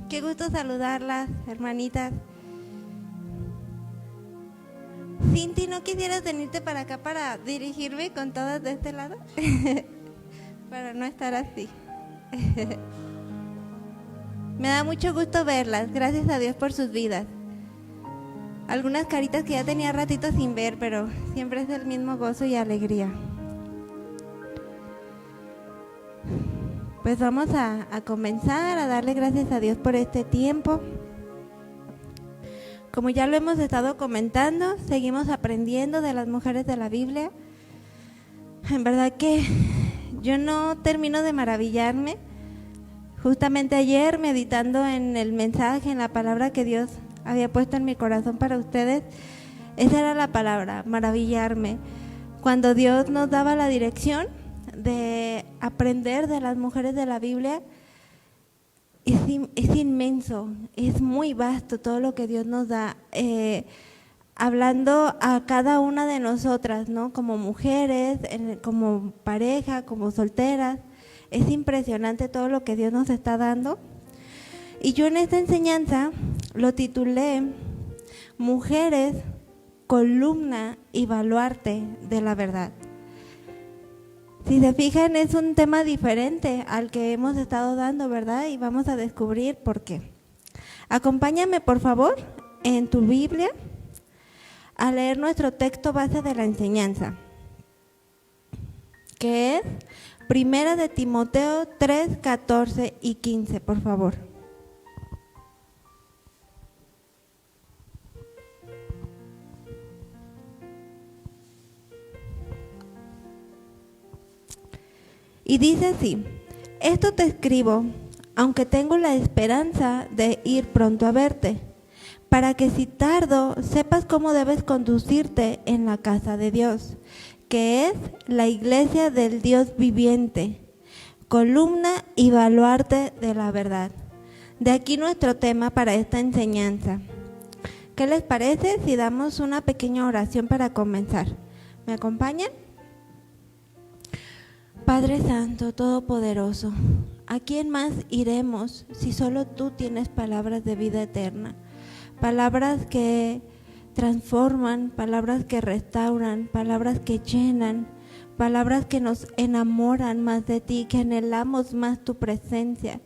Qué gusto saludarlas, hermanitas. Cinti, ¿no quisieras venirte para acá para dirigirme con todas de este lado? Para no estar así. Me da mucho gusto verlas, gracias a Dios por sus vidas. Algunas caritas que ya tenía ratito sin ver, pero siempre es el mismo gozo y alegría. Pues vamos a comenzar a darle gracias a Dios por este tiempo. Como ya lo hemos estado comentando, seguimos aprendiendo de las mujeres de la Biblia. En verdad que yo no termino de maravillarme. Justamente ayer, meditando en el mensaje, en la palabra que Dios había puesto en mi corazón para ustedes, esa era la palabra, maravillarme. Cuando Dios nos daba la dirección de aprender de las mujeres de la Biblia, es inmenso, es muy vasto todo lo que Dios nos da, hablando a cada una de nosotras, ¿no? Como mujeres, como pareja, como solteras. Es impresionante todo lo que Dios nos está dando. Y yo en esta enseñanza lo titulé Mujeres, columna y baluarte de la verdad. Si se fijan, es un tema diferente al que hemos estado dando, ¿verdad? Y vamos a descubrir por qué. Acompáñame, por favor, en tu Biblia a leer nuestro texto base de la enseñanza, que es Primera de Timoteo 3, 14 y 15, por favor. Y dice así: esto te escribo, aunque tengo la esperanza de ir pronto a verte, para que si tardo sepas cómo debes conducirte en la casa de Dios, que es la iglesia del Dios viviente, columna y baluarte de la verdad. De aquí nuestro tema para esta enseñanza. ¿Qué les parece si damos una pequeña oración para comenzar? ¿Me acompañan? Padre Santo, Todopoderoso, ¿a quién más iremos si solo tú tienes palabras de vida eterna? Palabras que transforman, palabras que restauran, palabras que llenan, palabras que nos enamoran más de ti, que anhelamos más tu presencia,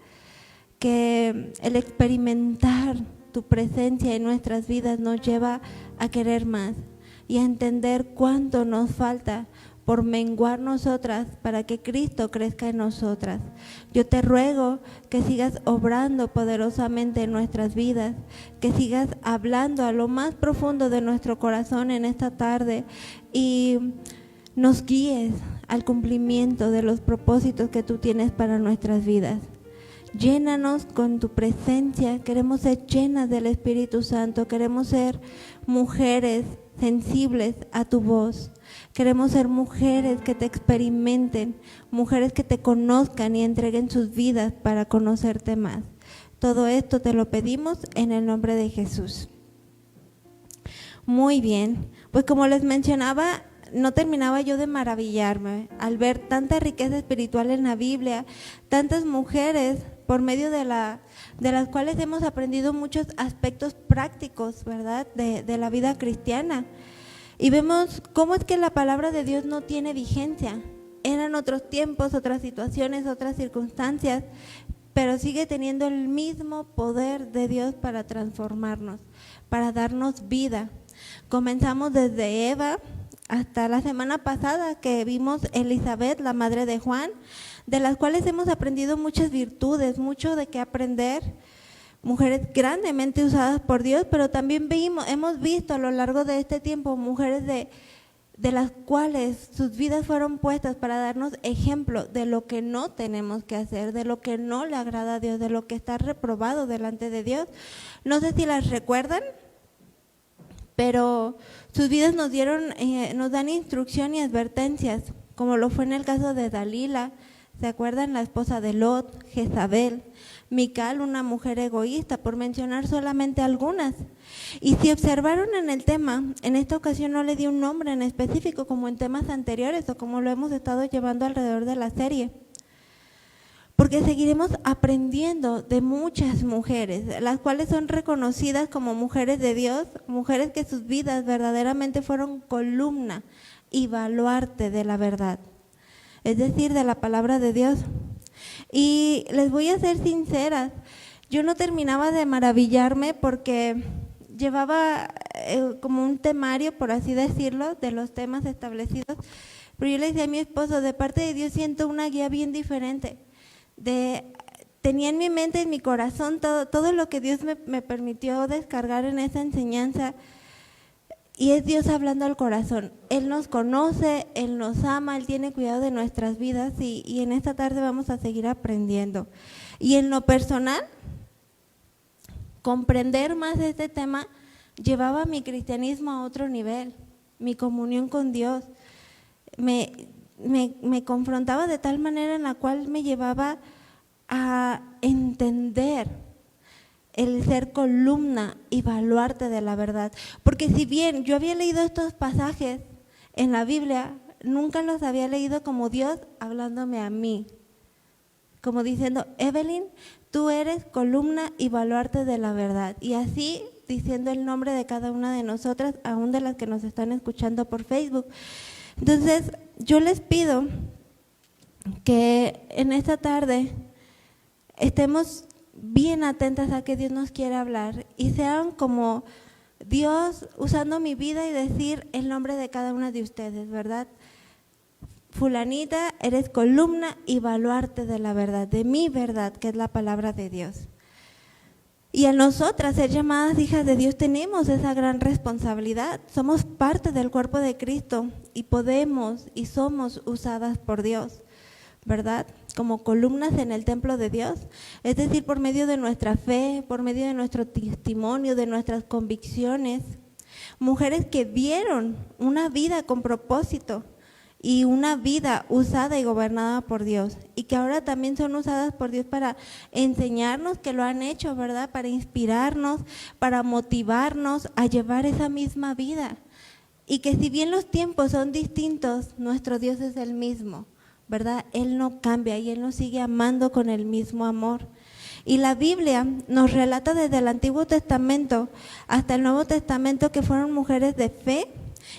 que el experimentar tu presencia en nuestras vidas nos lleva a querer más y a entender cuánto nos falta por menguar nosotras para que Cristo crezca en nosotras. Yo te ruego que sigas obrando poderosamente en nuestras vidas, que sigas hablando a lo más profundo de nuestro corazón en esta tarde y nos guíes al cumplimiento de los propósitos que tú tienes para nuestras vidas. Llénanos con tu presencia, queremos ser llenas del Espíritu Santo, queremos ser mujeres sensibles a tu voz. Queremos ser mujeres que te experimenten, mujeres que te conozcan y entreguen sus vidas para conocerte más. Todo esto te lo pedimos en el nombre de Jesús. Muy bien, pues como les mencionaba, no terminaba yo de maravillarme al ver tanta riqueza espiritual en la Biblia, tantas mujeres por medio de las cuales hemos aprendido muchos aspectos prácticos, ¿verdad?, de la vida cristiana. Y vemos cómo es que la palabra de Dios no tiene vigencia. Eran otros tiempos, otras situaciones, otras circunstancias, pero sigue teniendo el mismo poder de Dios para transformarnos, para darnos vida. Comenzamos desde Eva hasta la semana pasada que vimos Elizabeth, la madre de Juan, de las cuales hemos aprendido muchas virtudes, mucho de qué aprender. Mujeres grandemente usadas por Dios, pero también hemos visto a lo largo de este tiempo mujeres de las cuales sus vidas fueron puestas para darnos ejemplo de lo que no tenemos que hacer, de lo que no le agrada a Dios, de lo que está reprobado delante de Dios. No sé si las recuerdan, pero sus vidas nos dan instrucción y advertencias, como lo fue en el caso de Dalila, ¿se acuerdan? La esposa de Lot, Jezabel, Mical, una mujer egoísta, por mencionar solamente algunas. Y si observaron en el tema, en esta ocasión no le di un nombre en específico como en temas anteriores o como lo hemos estado llevando alrededor de la serie. porque seguiremos aprendiendo de muchas mujeres, las cuales son reconocidas como mujeres de Dios, mujeres que sus vidas verdaderamente fueron columna y baluarte de la verdad, es decir, de la palabra de Dios. Y les voy a ser sinceras, yo no terminaba de maravillarme porque llevaba como un temario, por así decirlo, de los temas establecidos, pero yo le decía a mi esposo, de parte de Dios siento una guía bien diferente. Tenía en mi mente, en mi corazón, todo lo que Dios me permitió descargar en esa enseñanza, y es Dios hablando al corazón. Él nos conoce, Él nos ama, Él tiene cuidado de nuestras vidas, y en esta tarde vamos a seguir aprendiendo. Y en lo personal, comprender más de este tema llevaba mi cristianismo a otro nivel, mi comunión con Dios, me confrontaba de tal manera en la cual me llevaba a entender el ser columna y baluarte de la verdad. Porque si bien yo había leído estos pasajes en la Biblia, nunca los había leído como Dios hablándome a mí, como diciendo, Evelyn, tú eres columna y baluarte de la verdad. Y así diciendo el nombre de cada una de nosotras, aún de las que nos están escuchando por Facebook. Entonces, yo les pido que en esta tarde estemos bien atentas a que Dios nos quiere hablar y sean como Dios usando mi vida y decir el nombre de cada una de ustedes, ¿verdad? Fulanita, eres columna y baluarte de la verdad, de mi verdad, que es la palabra de Dios. Y a nosotras, ser llamadas hijas de Dios, tenemos esa gran responsabilidad. Somos parte del cuerpo de Cristo y podemos y somos usadas por Dios, ¿verdad? Como columnas en el templo de Dios, es decir, por medio de nuestra fe, por medio de nuestro testimonio, de nuestras convicciones. Mujeres que vieron una vida con propósito y una vida usada y gobernada por Dios, y que ahora también son usadas por Dios para enseñarnos, que lo han hecho, ¿verdad? Para inspirarnos, para motivarnos a llevar esa misma vida. Y que si bien los tiempos son distintos, nuestro Dios es el mismo, ¿verdad? Él no cambia y Él nos sigue amando con el mismo amor. Y la Biblia nos relata desde el Antiguo Testamento hasta el Nuevo Testamento que fueron mujeres de fe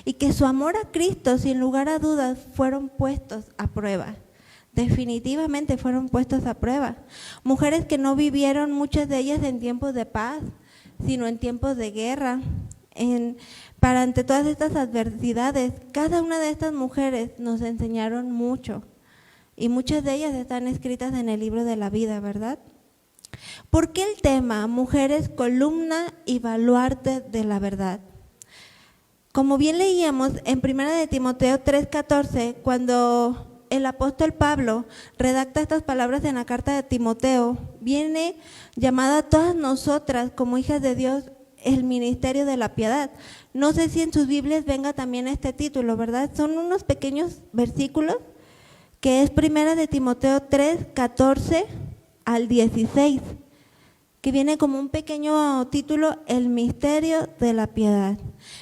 y que su amor a Cristo, sin lugar a dudas, fueron puestos a prueba. Definitivamente fueron puestos a prueba. Mujeres que no vivieron, muchas de ellas, en tiempos de paz, sino en tiempos de guerra. Para ante todas estas adversidades, cada una de estas mujeres nos enseñaron mucho. Y muchas de ellas están escritas en el libro de la vida, ¿verdad? ¿Por qué el tema mujeres columna y baluarte de la verdad? Como bien leíamos en 1 de Timoteo 3:14, cuando el apóstol Pablo redacta estas palabras en la carta de Timoteo, viene llamada a todas nosotras como hijas de Dios el ministerio de la piedad. No sé si en sus Biblias venga también este título, ¿verdad? Son unos pequeños versículos que es 1 de Timoteo 3:14 al 16, que viene como un pequeño título, el misterio de la piedad.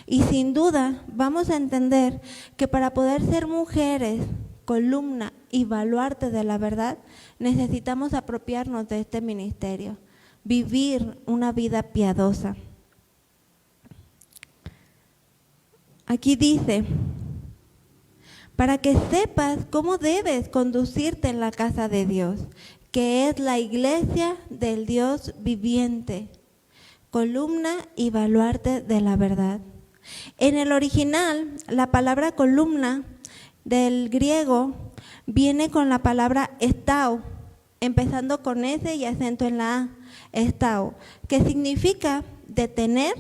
Y sin duda vamos a entender que para poder ser mujeres, columna y baluarte de la verdad, necesitamos apropiarnos de este ministerio, vivir una vida piadosa. Aquí dice, para que sepas cómo debes conducirte en la casa de Dios, que es la iglesia del Dios viviente, columna y baluarte de la verdad. En el original, la palabra columna del griego viene con la palabra estao, empezando con S y acento en la A, estao, que significa detener,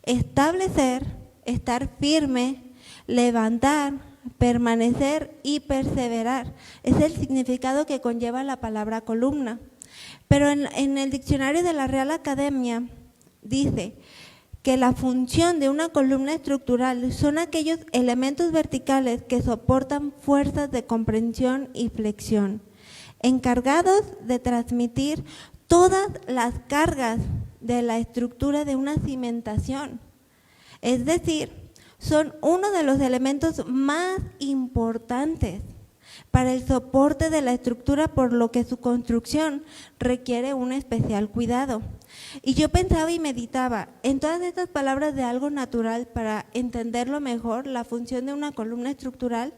establecer, estar firme, levantar, permanecer y perseverar. Es el significado que conlleva la palabra columna. Pero en el diccionario de la Real Academia dice que la función de una columna estructural son aquellos elementos verticales que soportan fuerzas de comprensión y flexión, encargados de transmitir todas las cargas de la estructura de una cimentación. Es decir, son uno de los elementos más importantes para el soporte de la estructura, por lo que su construcción requiere un especial cuidado. Y yo pensaba y meditaba en todas estas palabras de algo natural para entenderlo mejor, la función de una columna estructural,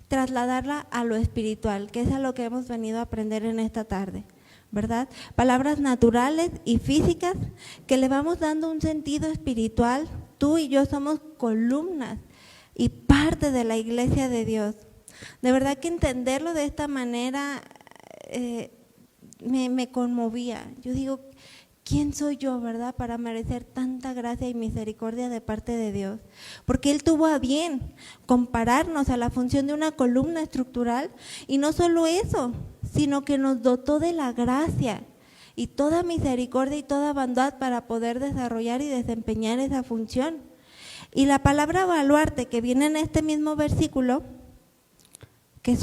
trasladarla a lo espiritual, que es a lo que hemos venido a aprender en esta tarde, ¿verdad? Palabras naturales y físicas que le vamos dando un sentido espiritual. Tú y yo somos columnas y parte de la iglesia de Dios. De verdad que entenderlo de esta manera me conmovía. Yo digo, ¿quién soy yo, verdad, para merecer tanta gracia y misericordia de parte de Dios? Porque Él tuvo a bien compararnos a la función de una columna estructural, y no solo eso, sino que nos dotó de la gracia y toda misericordia y toda bondad para poder desarrollar y desempeñar esa función. Y la palabra baluarte que viene en este mismo versículo, que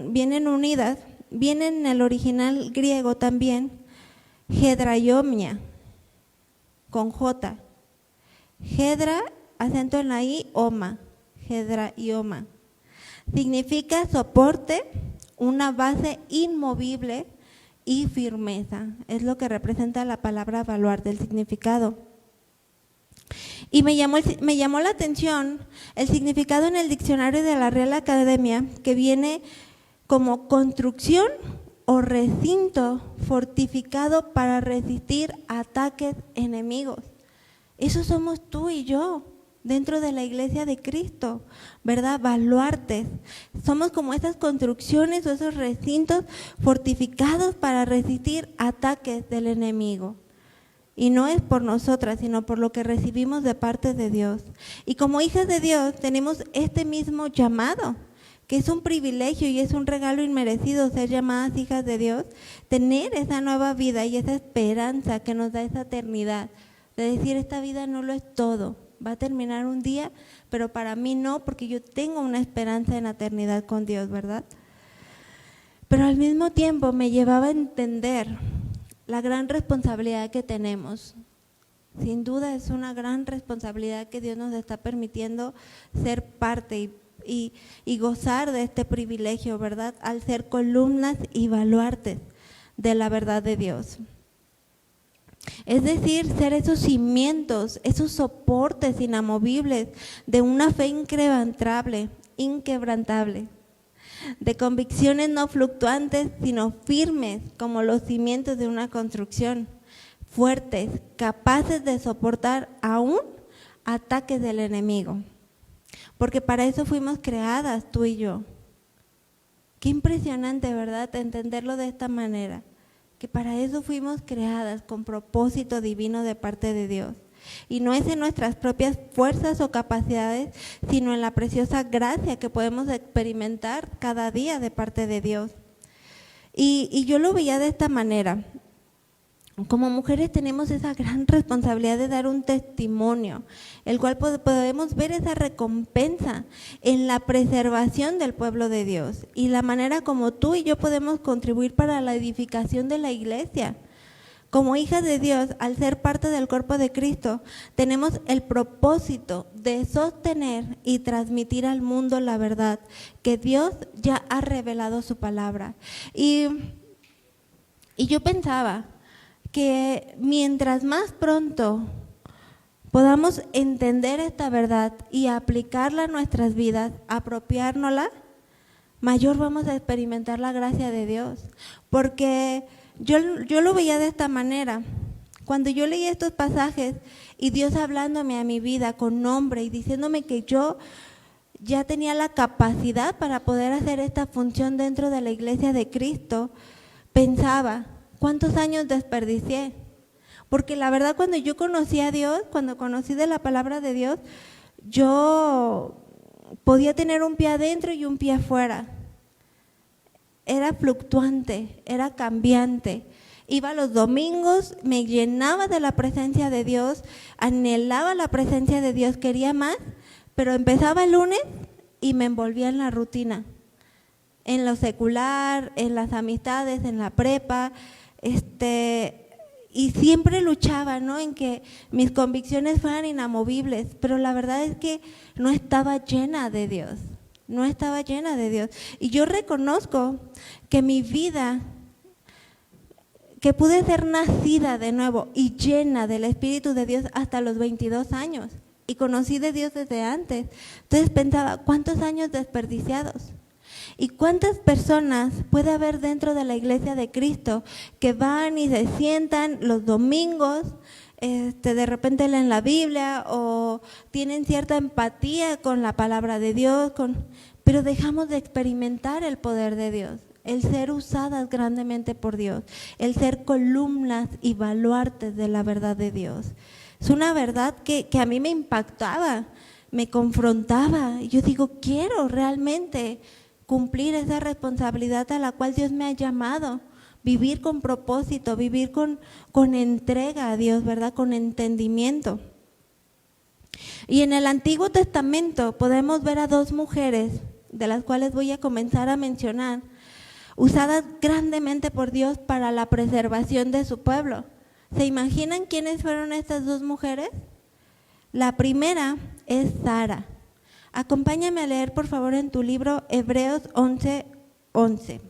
vienen unidas, viene en el original griego también, Hedraiomia, con J. Hedra, acento en la I, oma, Hedraioma. Significa soporte, una base inmovible y firmeza. Es lo que representa la palabra baluarte, el significado. Y me llamó la atención el significado en el diccionario de la Real Academia, que viene como construcción o recinto fortificado para resistir ataques enemigos. Eso somos tú y yo dentro de la iglesia de Cristo, ¿verdad? Baluartes. Somos como esas construcciones o esos recintos fortificados para resistir ataques del enemigo. Y no es por nosotras, sino por lo que recibimos de parte de Dios. Y como hijas de Dios tenemos este mismo llamado, que es un privilegio y es un regalo inmerecido ser llamadas hijas de Dios, tener esa nueva vida y esa esperanza que nos da esa eternidad, de decir, esta vida no lo es todo, va a terminar un día, pero para mí no, porque yo tengo una esperanza en la eternidad con Dios, ¿verdad? Pero al mismo tiempo me llevaba a entender la gran responsabilidad que tenemos. Sin duda es una gran responsabilidad que Dios nos está permitiendo ser parte y gozar de este privilegio, ¿verdad? Al ser columnas y baluartes de la verdad de Dios. Es decir, ser esos cimientos, esos soportes inamovibles de una fe inquebrantable, de convicciones no fluctuantes, sino firmes como los cimientos de una construcción, fuertes, capaces de soportar aún ataques del enemigo. Porque para eso fuimos creadas, tú y yo. Qué impresionante, ¿verdad?, entenderlo de esta manera, que para eso fuimos creadas con propósito divino de parte de Dios. Y no es en nuestras propias fuerzas o capacidades, sino en la preciosa gracia que podemos experimentar cada día de parte de Dios. Y yo lo veía de esta manera. Como mujeres tenemos esa gran responsabilidad de dar un testimonio, el cual podemos ver esa recompensa en la preservación del pueblo de Dios y la manera como tú y yo podemos contribuir para la edificación de la iglesia. Como hijas de Dios, al ser parte del cuerpo de Cristo, tenemos el propósito de sostener y transmitir al mundo la verdad, que Dios ya ha revelado su palabra. Y yo pensaba que mientras más pronto podamos entender esta verdad y aplicarla a nuestras vidas, apropiárnosla, mayor vamos a experimentar la gracia de Dios. Porque yo lo veía de esta manera. Cuando yo leía estos pasajes y Dios hablándome a mi vida con nombre y diciéndome que yo ya tenía la capacidad para poder hacer esta función dentro de la iglesia de Cristo, pensaba, ¿cuántos años desperdicié? Porque la verdad, cuando yo conocí a Dios, cuando conocí de la palabra de Dios, yo podía tener un pie adentro y un pie afuera. Era fluctuante, era cambiante. Iba los domingos, me llenaba de la presencia de Dios, anhelaba la presencia de Dios, quería más, pero empezaba el lunes y me envolvía en la rutina, en lo secular, en las amistades, en la prepa, y siempre luchaba, ¿no?, en que mis convicciones fueran inamovibles, pero la verdad es que no estaba llena de Dios. no estaba llena de Dios. Y yo reconozco que mi vida, que pude ser nacida de nuevo y llena del Espíritu de Dios hasta los 22 años. Y conocí de Dios desde antes. Entonces pensaba, ¿cuántos años desperdiciados? ¿Y cuántas personas puede haber dentro de la iglesia de Cristo que van y se sientan los domingos, de repente leen la Biblia o tienen cierta empatía con la palabra de Dios, pero dejamos de experimentar el poder de Dios, el ser usadas grandemente por Dios, el ser columnas y baluartes de la verdad de Dios? Es una verdad que a mí me impactaba, me confrontaba. Yo digo, quiero realmente cumplir esa responsabilidad a la cual Dios me ha llamado, vivir con propósito, vivir con entrega a Dios, ¿verdad? Con entendimiento. Y en el Antiguo Testamento podemos ver a dos mujeres, de las cuales voy a comenzar a mencionar, usadas grandemente por Dios para la preservación de su pueblo. ¿Se imaginan quiénes fueron estas dos mujeres? La primera es Sara. Acompáñame a leer, por favor, en tu libro Hebreos 11:11.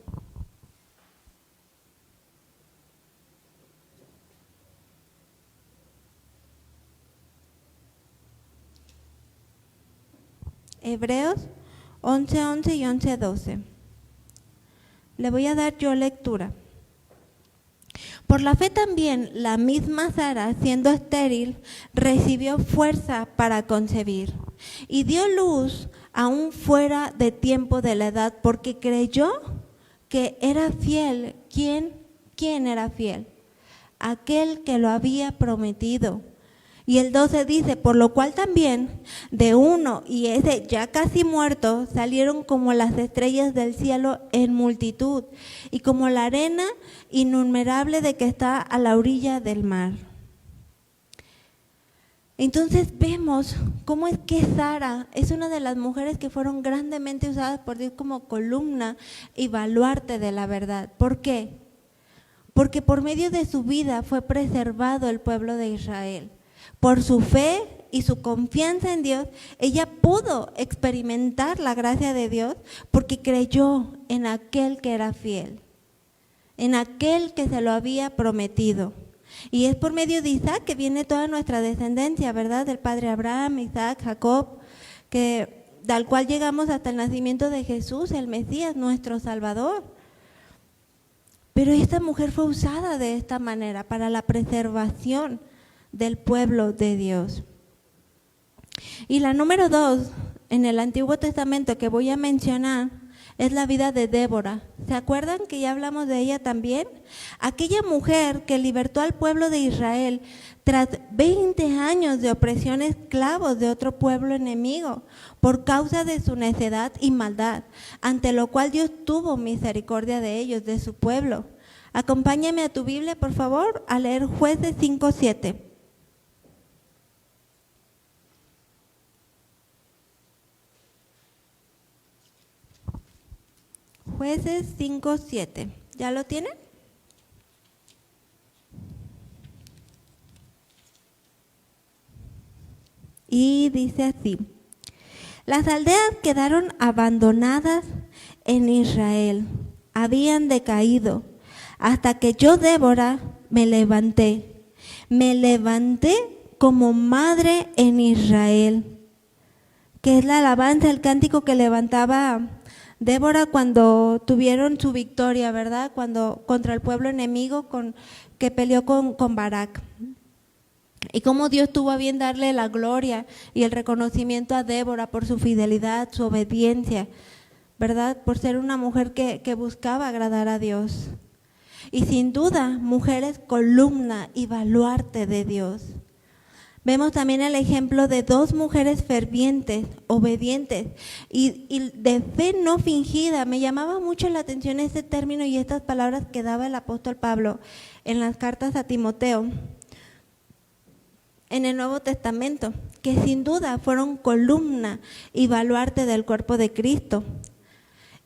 Hebreos 11:11 y 11:12. Le voy a dar yo lectura. Por la fe también la misma Sara, siendo estéril, recibió fuerza para concebir y dio luz aún fuera de tiempo de la edad, porque creyó que era fiel. ¿Quién era fiel? Aquel que lo había prometido. Y el 12 dice, por lo cual también de uno y ese ya casi muerto salieron como las estrellas del cielo en multitud y como la arena innumerable de que está a la orilla del mar. Entonces vemos cómo es que Sara es una de las mujeres que fueron grandemente usadas por Dios como columna y baluarte de la verdad. ¿Por qué? Porque por medio de su vida fue preservado el pueblo de Israel. Por su fe y su confianza en Dios, ella pudo experimentar la gracia de Dios porque creyó en aquel que era fiel, en aquel que se lo había prometido. Y es por medio de Isaac que viene toda nuestra descendencia, ¿verdad? Del padre Abraham, Isaac, Jacob, del cual llegamos hasta el nacimiento de Jesús, el Mesías, nuestro Salvador. Pero esta mujer fue usada de esta manera para la preservación del pueblo de Dios. Y la número 2 en el Antiguo Testamento que voy a mencionar es la vida de Débora. ¿Se acuerdan que ya hablamos de ella también? Aquella mujer que libertó al pueblo de Israel tras 20 años de opresión, esclavos de otro pueblo enemigo, por causa de su necedad y maldad, ante lo cual Dios tuvo misericordia de ellos, de su pueblo. Acompáñame a tu Biblia, por favor, a leer Jueces 5:7. Jueces 5:7. ¿Ya lo tienen? Y dice así: las aldeas quedaron abandonadas en Israel, habían decaído, hasta que yo, Débora, me levanté como madre en Israel, que es la alabanza, el cántico que levantaba Débora cuando tuvieron su victoria, ¿verdad? Cuando contra el pueblo enemigo que peleó con Barak. Y cómo Dios tuvo a bien darle la gloria y el reconocimiento a Débora por su fidelidad, su obediencia, ¿verdad? Por ser una mujer que buscaba agradar a Dios. Y sin duda, mujeres columna y baluarte de Dios. Vemos también el ejemplo de dos mujeres fervientes, obedientes y de fe no fingida. Me llamaba mucho la atención este término y estas palabras que daba el apóstol Pablo en las cartas a Timoteo, en el Nuevo Testamento, que sin duda fueron columna y baluarte del cuerpo de Cristo.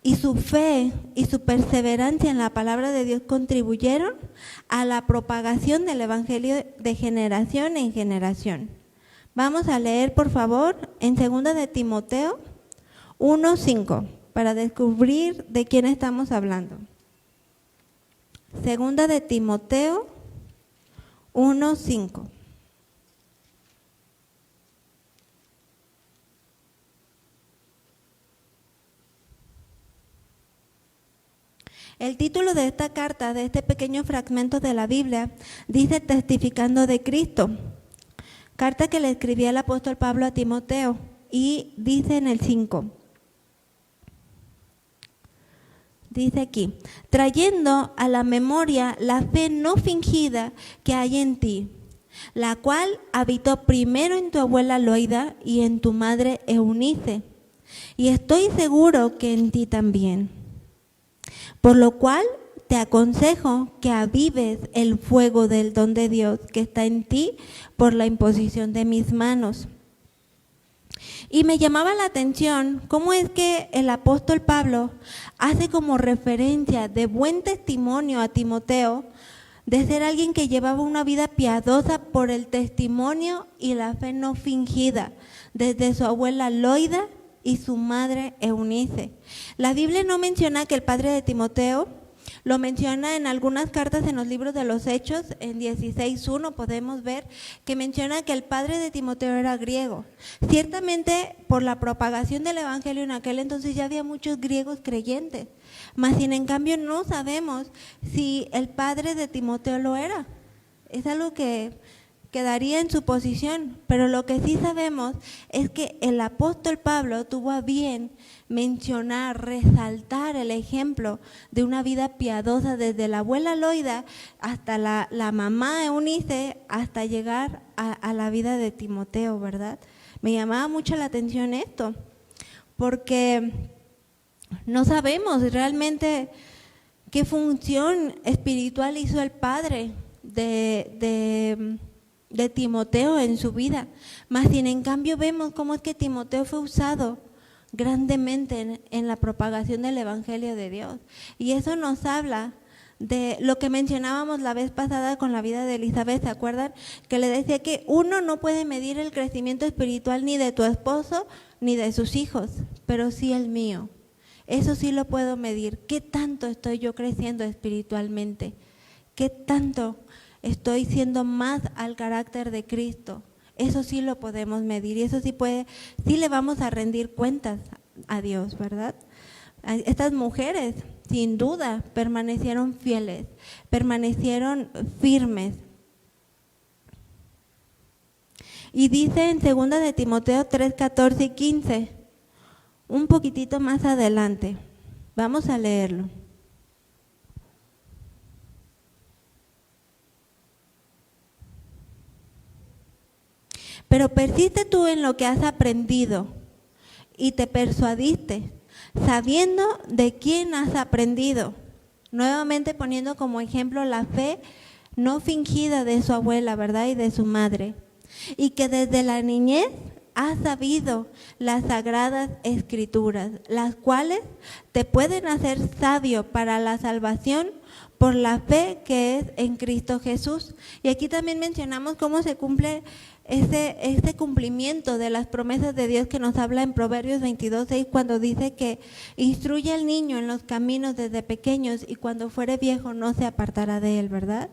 Y su fe y su perseverancia en la palabra de Dios contribuyeron a la propagación del evangelio de generación en generación. Vamos a leer, por favor, en 2 de Timoteo 1:5, para descubrir de quién estamos hablando. Segunda de Timoteo 1:5. El título de esta carta, de este pequeño fragmento de la Biblia, dice testificando de Cristo. Carta que le escribía el apóstol Pablo a Timoteo y dice en el 5. Dice aquí, trayendo a la memoria la fe no fingida que hay en ti, la cual habitó primero en tu abuela Loida y en tu madre Eunice, y estoy seguro que en ti también. Por lo cual te aconsejo que avives el fuego del don de Dios que está en ti por la imposición de mis manos. Y me llamaba la atención cómo es que el apóstol Pablo hace como referencia de buen testimonio a Timoteo, de ser alguien que llevaba una vida piadosa por el testimonio y la fe no fingida, desde su abuela Loida y su madre Eunice. La Biblia no menciona que el padre de Timoteo, lo menciona en algunas cartas en los libros de los Hechos, en 16:1 podemos ver que menciona que el padre de Timoteo era griego. Ciertamente por la propagación del evangelio en aquel entonces ya había muchos griegos creyentes, mas sin en cambio no sabemos si el padre de Timoteo lo era. Es algo que quedaría en su posición, pero lo que sí sabemos es que el apóstol Pablo tuvo a bien mencionar, resaltar el ejemplo de una vida piadosa desde la abuela Loida hasta la mamá Eunice, hasta llegar a la vida de Timoteo, ¿verdad? Me llamaba mucho la atención esto, porque no sabemos realmente qué función espiritual hizo el padre de Timoteo en su vida, mas sin en cambio vemos cómo es que Timoteo fue usado grandemente en la propagación del evangelio de Dios, y eso nos habla de lo que mencionábamos la vez pasada con la vida de Elizabeth. ¿Se acuerdan? Que le decía que uno no puede medir el crecimiento espiritual ni de tu esposo ni de sus hijos, pero sí el mío. Eso sí lo puedo medir. ¿Qué tanto estoy yo creciendo espiritualmente? ¿Qué tanto estoy siendo más al carácter de Cristo? Eso sí lo podemos medir y eso sí le vamos a rendir cuentas a Dios, ¿verdad? Estas mujeres, sin duda, permanecieron fieles, permanecieron firmes. Y dice en 2 de Timoteo 3:14 y 15, un poquitito más adelante, vamos a leerlo. Pero persiste tú en lo que has aprendido y te persuadiste, sabiendo de quién has aprendido. Nuevamente poniendo como ejemplo la fe no fingida de su abuela, ¿verdad? Y de su madre. Y que desde la niñez has sabido las sagradas escrituras, las cuales te pueden hacer sabio para la salvación por la fe que es en Cristo Jesús. Y aquí también mencionamos cómo se cumple este cumplimiento de las promesas de Dios que nos habla en Proverbios 22:6, cuando dice que instruye al niño en los caminos desde pequeños y cuando fuere viejo no se apartará de él, ¿verdad?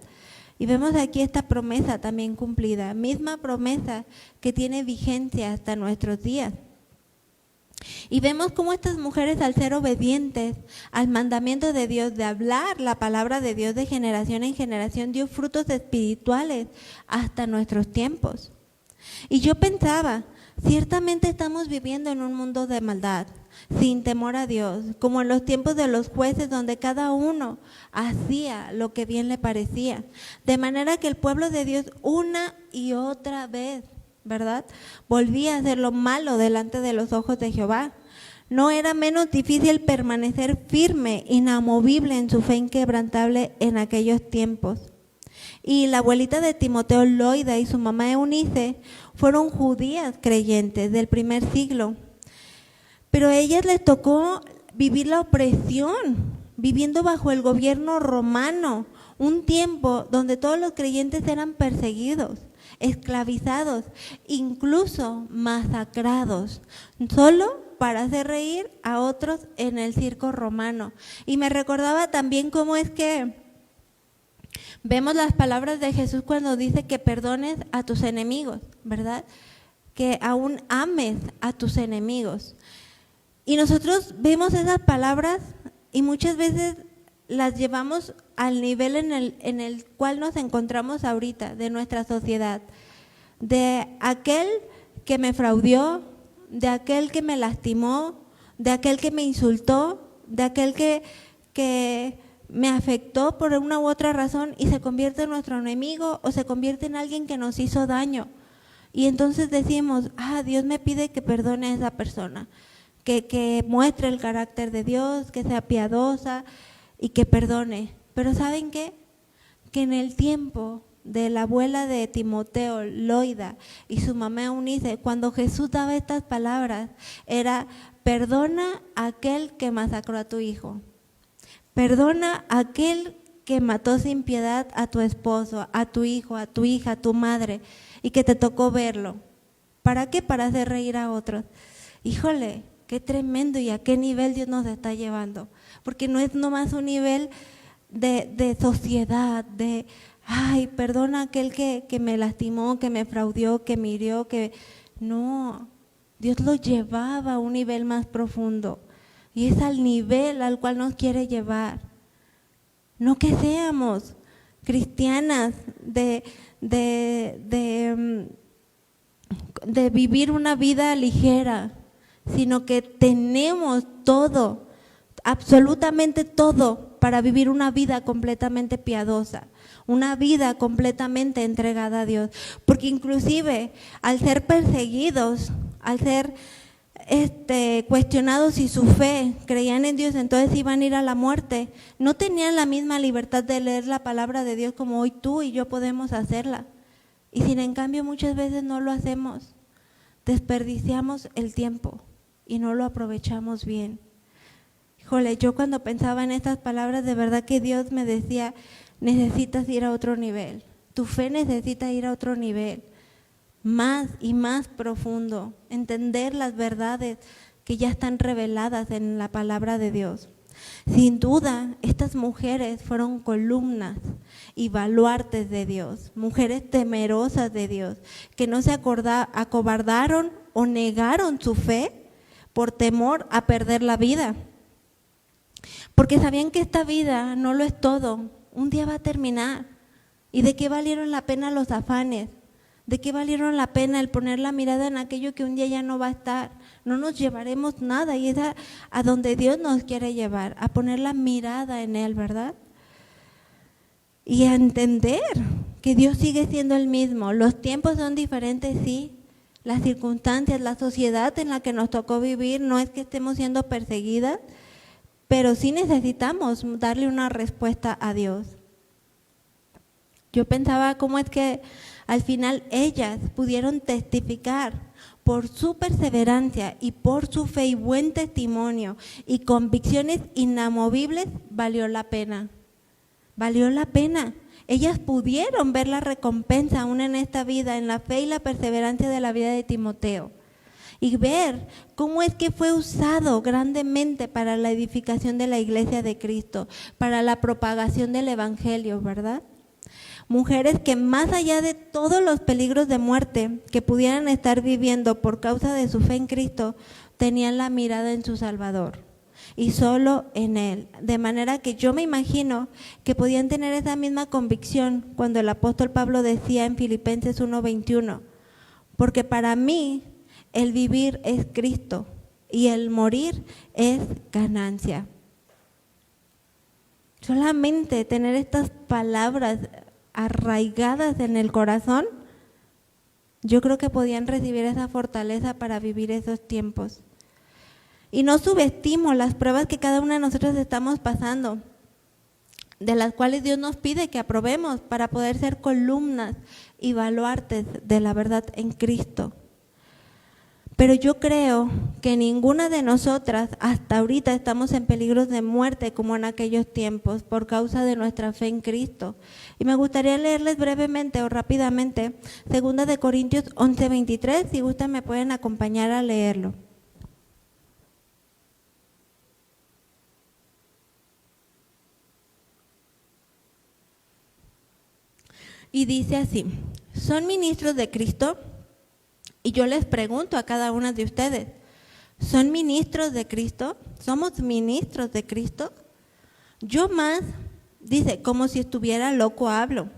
Y vemos aquí esta promesa también cumplida, misma promesa que tiene vigencia hasta nuestros días. Y vemos cómo estas mujeres, al ser obedientes al mandamiento de Dios de hablar la palabra de Dios de generación en generación, dio frutos espirituales hasta nuestros tiempos. Y yo pensaba, ciertamente estamos viviendo en un mundo de maldad, sin temor a Dios, como en los tiempos de los jueces, donde cada uno hacía lo que bien le parecía, de manera que el pueblo de Dios una y otra vez, ¿verdad?, volvía a hacer lo malo delante de los ojos de Jehová. No era menos difícil permanecer firme, inamovible en su fe inquebrantable en aquellos tiempos. Y la abuelita de Timoteo, Loida, y su mamá Eunice fueron judías creyentes del primer siglo, pero a ellas les tocó vivir la opresión, viviendo bajo el gobierno romano, un tiempo donde todos los creyentes eran perseguidos, esclavizados, incluso masacrados, solo para hacer reír a otros en el circo romano. Y me recordaba también cómo es que vemos las palabras de Jesús cuando dice que perdones a tus enemigos, ¿verdad? Que aún ames a tus enemigos. Y nosotros vemos esas palabras y muchas veces las llevamos al nivel en el cual nos encontramos ahorita, de nuestra sociedad, de aquel que me fraudió, de aquel que me lastimó, de aquel que me insultó, de aquel que me afectó por una u otra razón y se convierte en nuestro enemigo o se convierte en alguien que nos hizo daño. Y entonces decimos, Dios me pide que perdone a esa persona, que muestre el carácter de Dios, que sea piadosa y que perdone. Pero ¿saben qué? Que en el tiempo de la abuela de Timoteo, Loida, y su mamá Eunice, cuando Jesús daba estas palabras, era: perdona a aquel que masacró a tu hijo, perdona a aquel que mató sin piedad a tu esposo, a tu hijo, a tu hija, a tu madre, y que te tocó verlo. ¿Para qué? Para hacer reír a otros. Híjole, qué tremendo y a qué nivel Dios nos está llevando, porque no es nomás un nivel de sociedad, de perdona a aquel que me lastimó, que me fraudió, que me hirió, que no, Dios lo llevaba a un nivel más profundo y es al nivel al cual nos quiere llevar. No que seamos cristianas de vivir una vida ligera, sino que tenemos todo, absolutamente todo, para vivir una vida completamente piadosa, una vida completamente entregada a Dios. Porque inclusive al ser perseguidos, al ser cuestionados si su fe, creían en Dios, entonces iban a ir a la muerte, no tenían la misma libertad de leer la palabra de Dios como hoy tú y yo podemos hacerla. Y sin en cambio muchas veces no lo hacemos, desperdiciamos el tiempo y no lo aprovechamos bien. Híjole, yo cuando pensaba en estas palabras, de verdad que Dios me decía, necesitas ir a otro nivel, tu fe necesita ir a otro nivel, más y más profundo, entender las verdades que ya están reveladas en la palabra de Dios. Sin duda, estas mujeres fueron columnas y baluartes de Dios, mujeres temerosas de Dios, que no se acobardaron o negaron su fe por temor a perder la vida. Porque sabían que esta vida no lo es todo, un día va a terminar. ¿Y de qué valieron la pena los afanes? ¿De qué valieron la pena el poner la mirada en aquello que un día ya no va a estar? No nos llevaremos nada y es a donde Dios nos quiere llevar, a poner la mirada en Él, ¿verdad? Y a entender que Dios sigue siendo el mismo. Los tiempos son diferentes, sí. Las circunstancias, la sociedad en la que nos tocó vivir, no es que estemos siendo perseguidas, pero sí necesitamos darle una respuesta a Dios. Yo pensaba cómo es que al final ellas pudieron testificar por su perseverancia y por su fe y buen testimonio y convicciones inamovibles, valió la pena. Valió la pena. Ellas pudieron ver la recompensa aún en esta vida, en la fe y la perseverancia de la vida de Timoteo. Y ver cómo es que fue usado grandemente para la edificación de la iglesia de Cristo, para la propagación del evangelio, ¿verdad? Mujeres que más allá de todos los peligros de muerte que pudieran estar viviendo por causa de su fe en Cristo, tenían la mirada en su Salvador y solo en Él. De manera que yo me imagino que podían tener esa misma convicción cuando el apóstol Pablo decía en Filipenses 1:21, porque para mí el vivir es Cristo y el morir es ganancia. Solamente tener estas palabras arraigadas en el corazón, yo creo que podían recibir esa fortaleza para vivir esos tiempos. Y no subestimo las pruebas que cada una de nosotros estamos pasando, de las cuales Dios nos pide que aprobemos para poder ser columnas y baluartes de la verdad en Cristo. Pero yo creo que ninguna de nosotras hasta ahorita estamos en peligros de muerte como en aquellos tiempos por causa de nuestra fe en Cristo. Y me gustaría leerles brevemente o rápidamente 2 Corintios 11:23, si gustan me pueden acompañar a leerlo. Y dice así: ¿son ministros de Cristo? Y yo les pregunto a cada una de ustedes, ¿son ministros de Cristo? ¿Somos ministros de Cristo? Yo más, dice, como si estuviera loco hablo.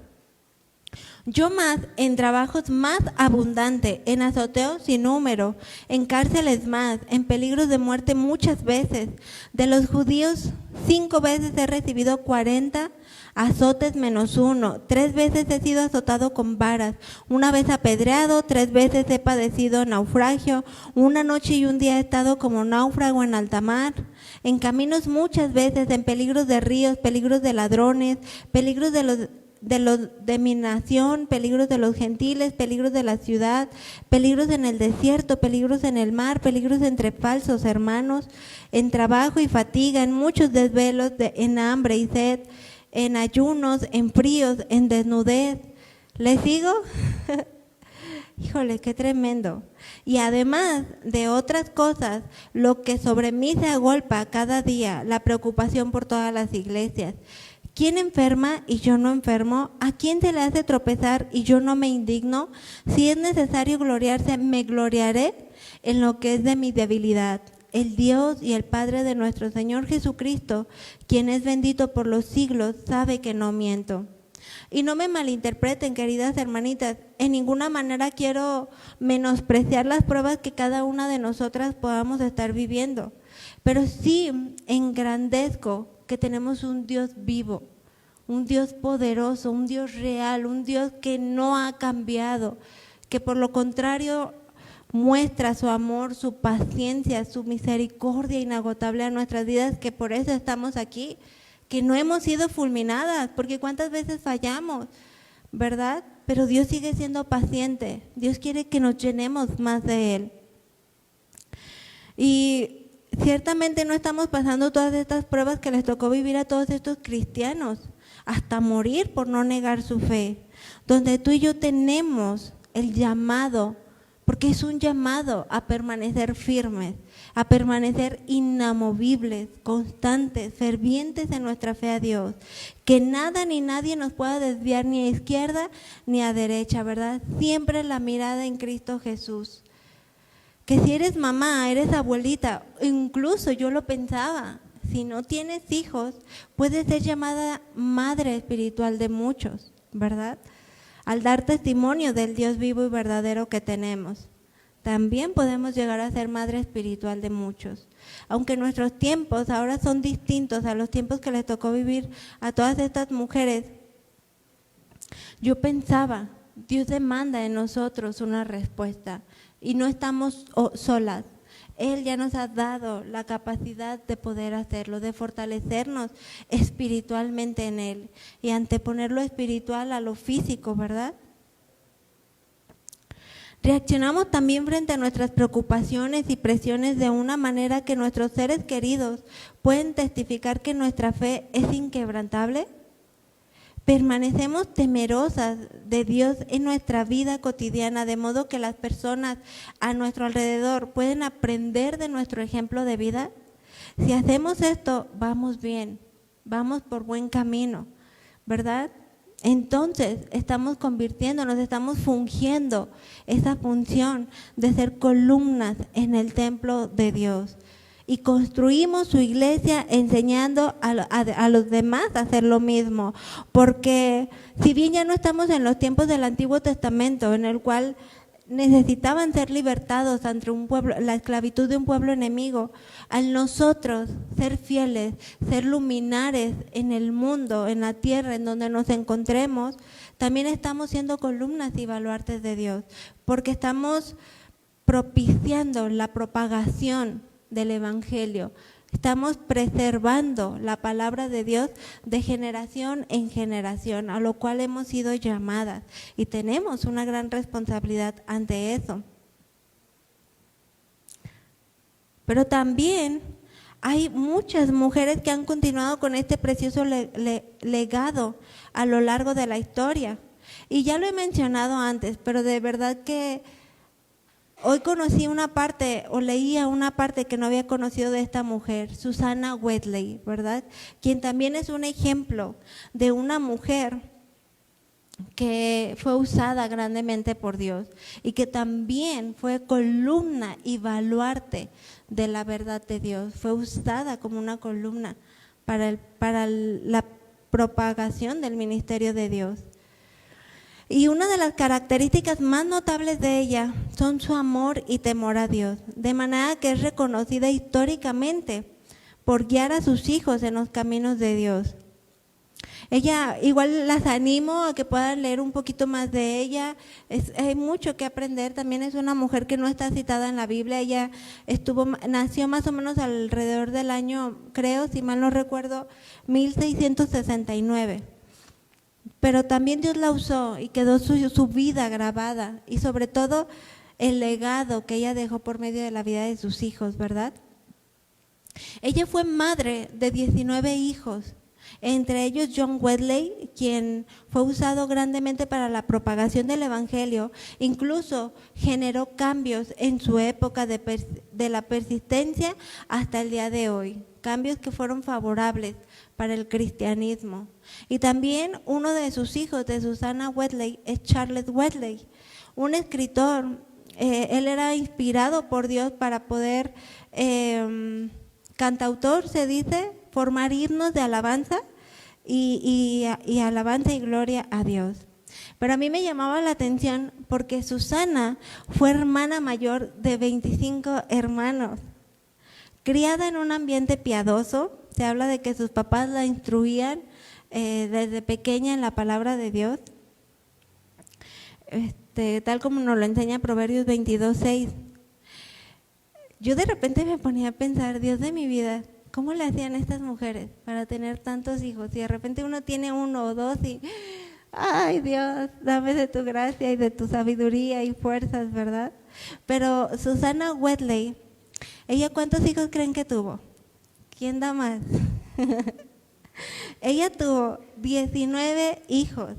Yo más, en trabajos más abundantes, en azoteos sin número, en cárceles más, en peligros de muerte muchas veces. De los judíos 5 veces he recibido 40 azotes menos 1. 3 veces he sido azotado con varas, 1 vez apedreado, 3 veces he padecido naufragio, 1 noche y 1 día he estado como náufrago en alta mar. En caminos muchas veces, en peligros de ríos, peligros de ladrones, peligros de mi nación, peligros de los gentiles, peligros de la ciudad, peligros en el desierto, peligros en el mar, peligros entre falsos hermanos, en trabajo y fatiga, en muchos desvelos, en hambre y sed, en ayunos, en fríos, en desnudez. ¿Les sigo? Híjole, qué tremendo. Y además de otras cosas, lo que sobre mí se agolpa cada día, la preocupación por todas las iglesias. ¿Quién enferma y yo no enfermo? ¿A quién se le hace tropezar y yo no me indigno? Si es necesario gloriarse, me gloriaré en lo que es de mi debilidad. El Dios y el Padre de nuestro Señor Jesucristo, quien es bendito por los siglos, sabe que no miento. Y no me malinterpreten, queridas hermanitas, en ninguna manera quiero menospreciar las pruebas que cada una de nosotras podamos estar viviendo, pero sí engrandezco que tenemos un Dios vivo, un Dios poderoso, un Dios real, un Dios que no ha cambiado, que por lo contrario muestra su amor, su paciencia, su misericordia inagotable a nuestras vidas, que por eso estamos aquí, que no hemos sido fulminadas, porque cuántas veces fallamos, ¿verdad? Pero Dios sigue siendo paciente, Dios quiere que nos llenemos más de Él. Y ciertamente no estamos pasando todas estas pruebas que les tocó vivir a todos estos cristianos, hasta morir por no negar su fe, donde tú y yo tenemos el llamado, porque es un llamado a permanecer firmes, a permanecer inamovibles, constantes, fervientes en nuestra fe a Dios, que nada ni nadie nos pueda desviar ni a izquierda ni a derecha, ¿verdad? Siempre la mirada en Cristo Jesús. Que si eres mamá, eres abuelita, incluso yo lo pensaba, si no tienes hijos, puedes ser llamada madre espiritual de muchos, ¿verdad? Al dar testimonio del Dios vivo y verdadero que tenemos, también podemos llegar a ser madre espiritual de muchos. Aunque nuestros tiempos ahora son distintos a los tiempos que les tocó vivir a todas estas mujeres, yo pensaba, Dios demanda en nosotros una respuesta y no estamos solas. Él ya nos ha dado la capacidad de poder hacerlo, de fortalecernos espiritualmente en Él y anteponer lo espiritual a lo físico, ¿verdad? Reaccionamos también frente a nuestras preocupaciones y presiones de una manera que nuestros seres queridos pueden testificar que nuestra fe es inquebrantable. Permanecemos temerosas de Dios en nuestra vida cotidiana, de modo que las personas a nuestro alrededor pueden aprender de nuestro ejemplo de vida. Si hacemos esto, vamos bien, vamos por buen camino, ¿verdad? Entonces estamos convirtiéndonos, estamos fungiendo esa función de ser columnas en el templo de Dios. Y construimos su iglesia enseñando a los demás a hacer lo mismo, porque si bien ya no estamos en los tiempos del Antiguo Testamento, en el cual necesitaban ser libertados ante un pueblo, la esclavitud de un pueblo enemigo, al nosotros ser fieles, ser luminares en el mundo, en la tierra en donde nos encontremos, también estamos siendo columnas y baluartes de Dios, porque estamos propiciando la propagación del Evangelio. Estamos preservando la palabra de Dios de generación en generación, a lo cual hemos sido llamadas y tenemos una gran responsabilidad ante eso. Pero también hay muchas mujeres que han continuado con este precioso legado a lo largo de la historia. Y ya lo he mencionado antes, pero de verdad que hoy conocí una parte, o leía una parte que no había conocido de esta mujer, Susanna Wesley, ¿verdad? Quien también es un ejemplo de una mujer que fue usada grandemente por Dios y que también fue columna y baluarte de la verdad de Dios. Fue usada como una columna para la propagación del ministerio de Dios. Y una de las características más notables de ella son su amor y temor a Dios, de manera que es reconocida históricamente por guiar a sus hijos en los caminos de Dios. Ella, igual las animo a que puedan leer un poquito más de ella, hay mucho que aprender. También es una mujer que no está citada en la Biblia. Ella nació más o menos alrededor del año, creo, si mal no recuerdo, 1669. Pero también Dios la usó y quedó su vida grabada, y sobre todo el legado que ella dejó por medio de la vida de sus hijos, ¿verdad? Ella fue madre de 19 hijos, entre ellos John Wesley, quien fue usado grandemente para la propagación del evangelio. Incluso generó cambios en su época de la persistencia hasta el día de hoy, cambios que fueron favorables para el cristianismo. Y también uno de sus hijos, de Susanna Wesley, es Charles Wesley, un escritor. Él era inspirado por Dios para poder, cantautor se dice, formar himnos de alabanza y alabanza y gloria a Dios. Pero a mí me llamaba la atención porque Susana fue hermana mayor de 25 hermanos, criada en un ambiente piadoso. Se habla de que sus papás la instruían desde pequeña en la palabra de Dios, tal como nos lo enseña Proverbios 22:6. Yo de repente me ponía a pensar, Dios de mi vida, ¿cómo le hacían estas mujeres para tener tantos hijos? Y de repente uno tiene uno o dos y, ay Dios, dame de tu gracia y de tu sabiduría y fuerzas, ¿verdad? Pero Susanna Wesley, ¿ella cuántos hijos creen que tuvo? ¿Quién da más? Ella tuvo 19 hijos,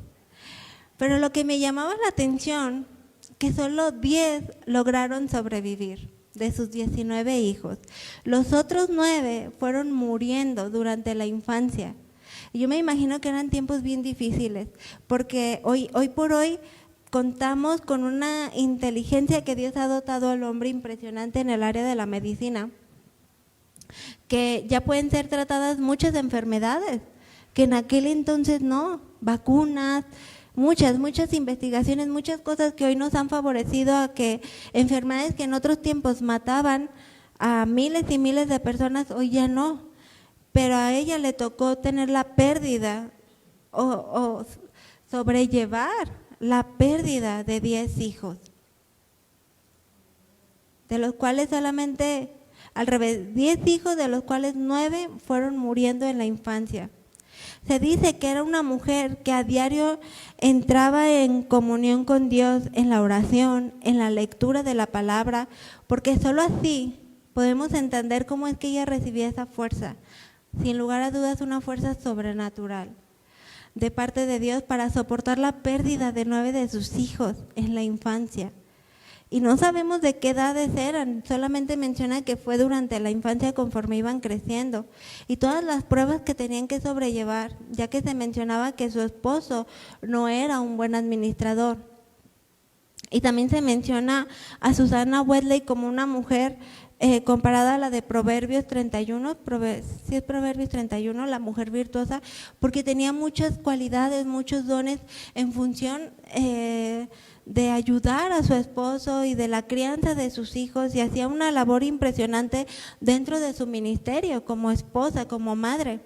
pero lo que me llamaba la atención, que solo 10 lograron sobrevivir de sus 19 hijos. Los otros 9 fueron muriendo durante la infancia. Y yo me imagino que eran tiempos bien difíciles, porque hoy por hoy contamos con una inteligencia que Dios ha dotado al hombre impresionante en el área de la medicina, que ya pueden ser tratadas muchas enfermedades, que en aquel entonces no, vacunas, muchas investigaciones, muchas cosas que hoy nos han favorecido a que enfermedades que en otros tiempos mataban a miles y miles de personas, hoy ya no. Pero a ella le tocó tener la pérdida o sobrellevar la pérdida de 10 hijos, de los cuales solamente, al revés, 10 hijos, de los cuales 9 fueron muriendo en la infancia. Se dice que era una mujer que a diario entraba en comunión con Dios, en la oración, en la lectura de la palabra, porque solo así podemos entender cómo es que ella recibía esa fuerza, sin lugar a dudas una fuerza sobrenatural de parte de Dios para soportar la pérdida de 9 de sus hijos en la infancia. Y no sabemos de qué edades eran, solamente menciona que fue durante la infancia conforme iban creciendo, y todas las pruebas que tenían que sobrellevar, ya que se mencionaba que su esposo no era un buen administrador. Y también se menciona a Susanna Wesley como una mujer comparada a la de Proverbios 31, si es Proverbios 31, la mujer virtuosa, porque tenía muchas cualidades, muchos dones en función de ayudar a su esposo y de la crianza de sus hijos, y hacía una labor impresionante dentro de su ministerio como esposa, como madre.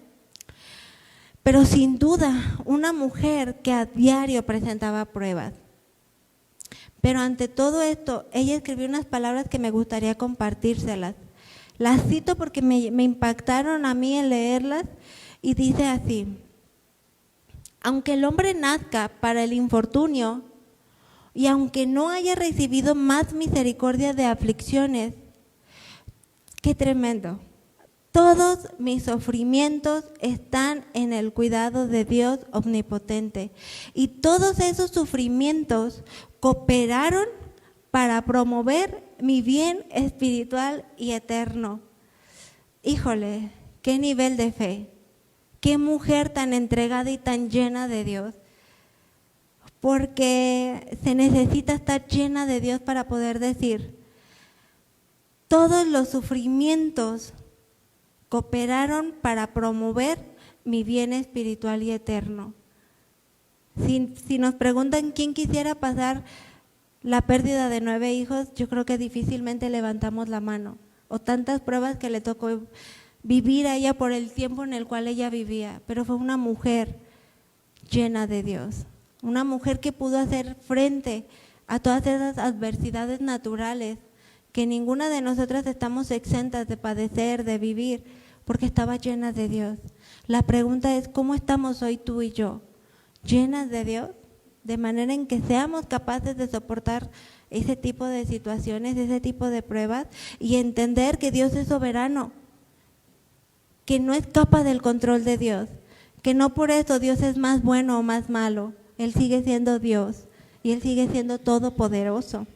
Pero sin duda, una mujer que a diario presentaba pruebas. Pero ante todo esto, ella escribió unas palabras que me gustaría compartírselas. Las cito porque me impactaron a mí en leerlas, y dice así: aunque el hombre nazca para el infortunio, y aunque no haya recibido más misericordia de aflicciones, qué tremendo, todos mis sufrimientos están en el cuidado de Dios omnipotente, y todos esos sufrimientos cooperaron para promover mi bien espiritual y eterno. Híjole, qué nivel de fe, qué mujer tan entregada y tan llena de Dios. porque se necesita estar llena de Dios para poder decir: todos los sufrimientos cooperaron para promover mi bien espiritual y eterno. Si nos preguntan quién quisiera pasar la pérdida de 9 hijos, yo creo que difícilmente levantamos la mano, o tantas pruebas que le tocó vivir a ella por el tiempo en el cual ella vivía, pero fue una mujer llena de Dios, una mujer que pudo hacer frente a todas esas adversidades naturales que ninguna de nosotras estamos exentas de padecer, de vivir, porque estaba llena de Dios. La pregunta es: ¿cómo estamos hoy tú y yo? ¿Llenas de Dios? De manera en que seamos capaces de soportar ese tipo de situaciones, ese tipo de pruebas, y entender que Dios es soberano, que no escapa del control de Dios, que no por eso Dios es más bueno o más malo. Él sigue siendo Dios y Él sigue siendo todopoderoso.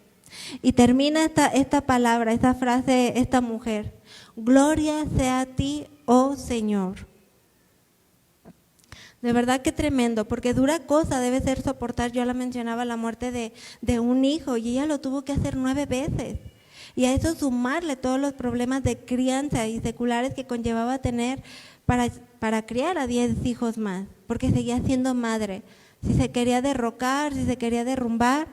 Y termina esta palabra, esta frase, esta mujer: gloria sea a ti, oh Señor. De verdad que tremendo, porque dura cosa debe ser soportar. Yo la mencionaba, la muerte de un hijo, y ella lo tuvo que hacer 9 veces. Y a eso sumarle todos los problemas de crianza y seculares que conllevaba tener para criar a 10 hijos más, porque seguía siendo madre. Si se quería derrocar, si se quería derrumbar,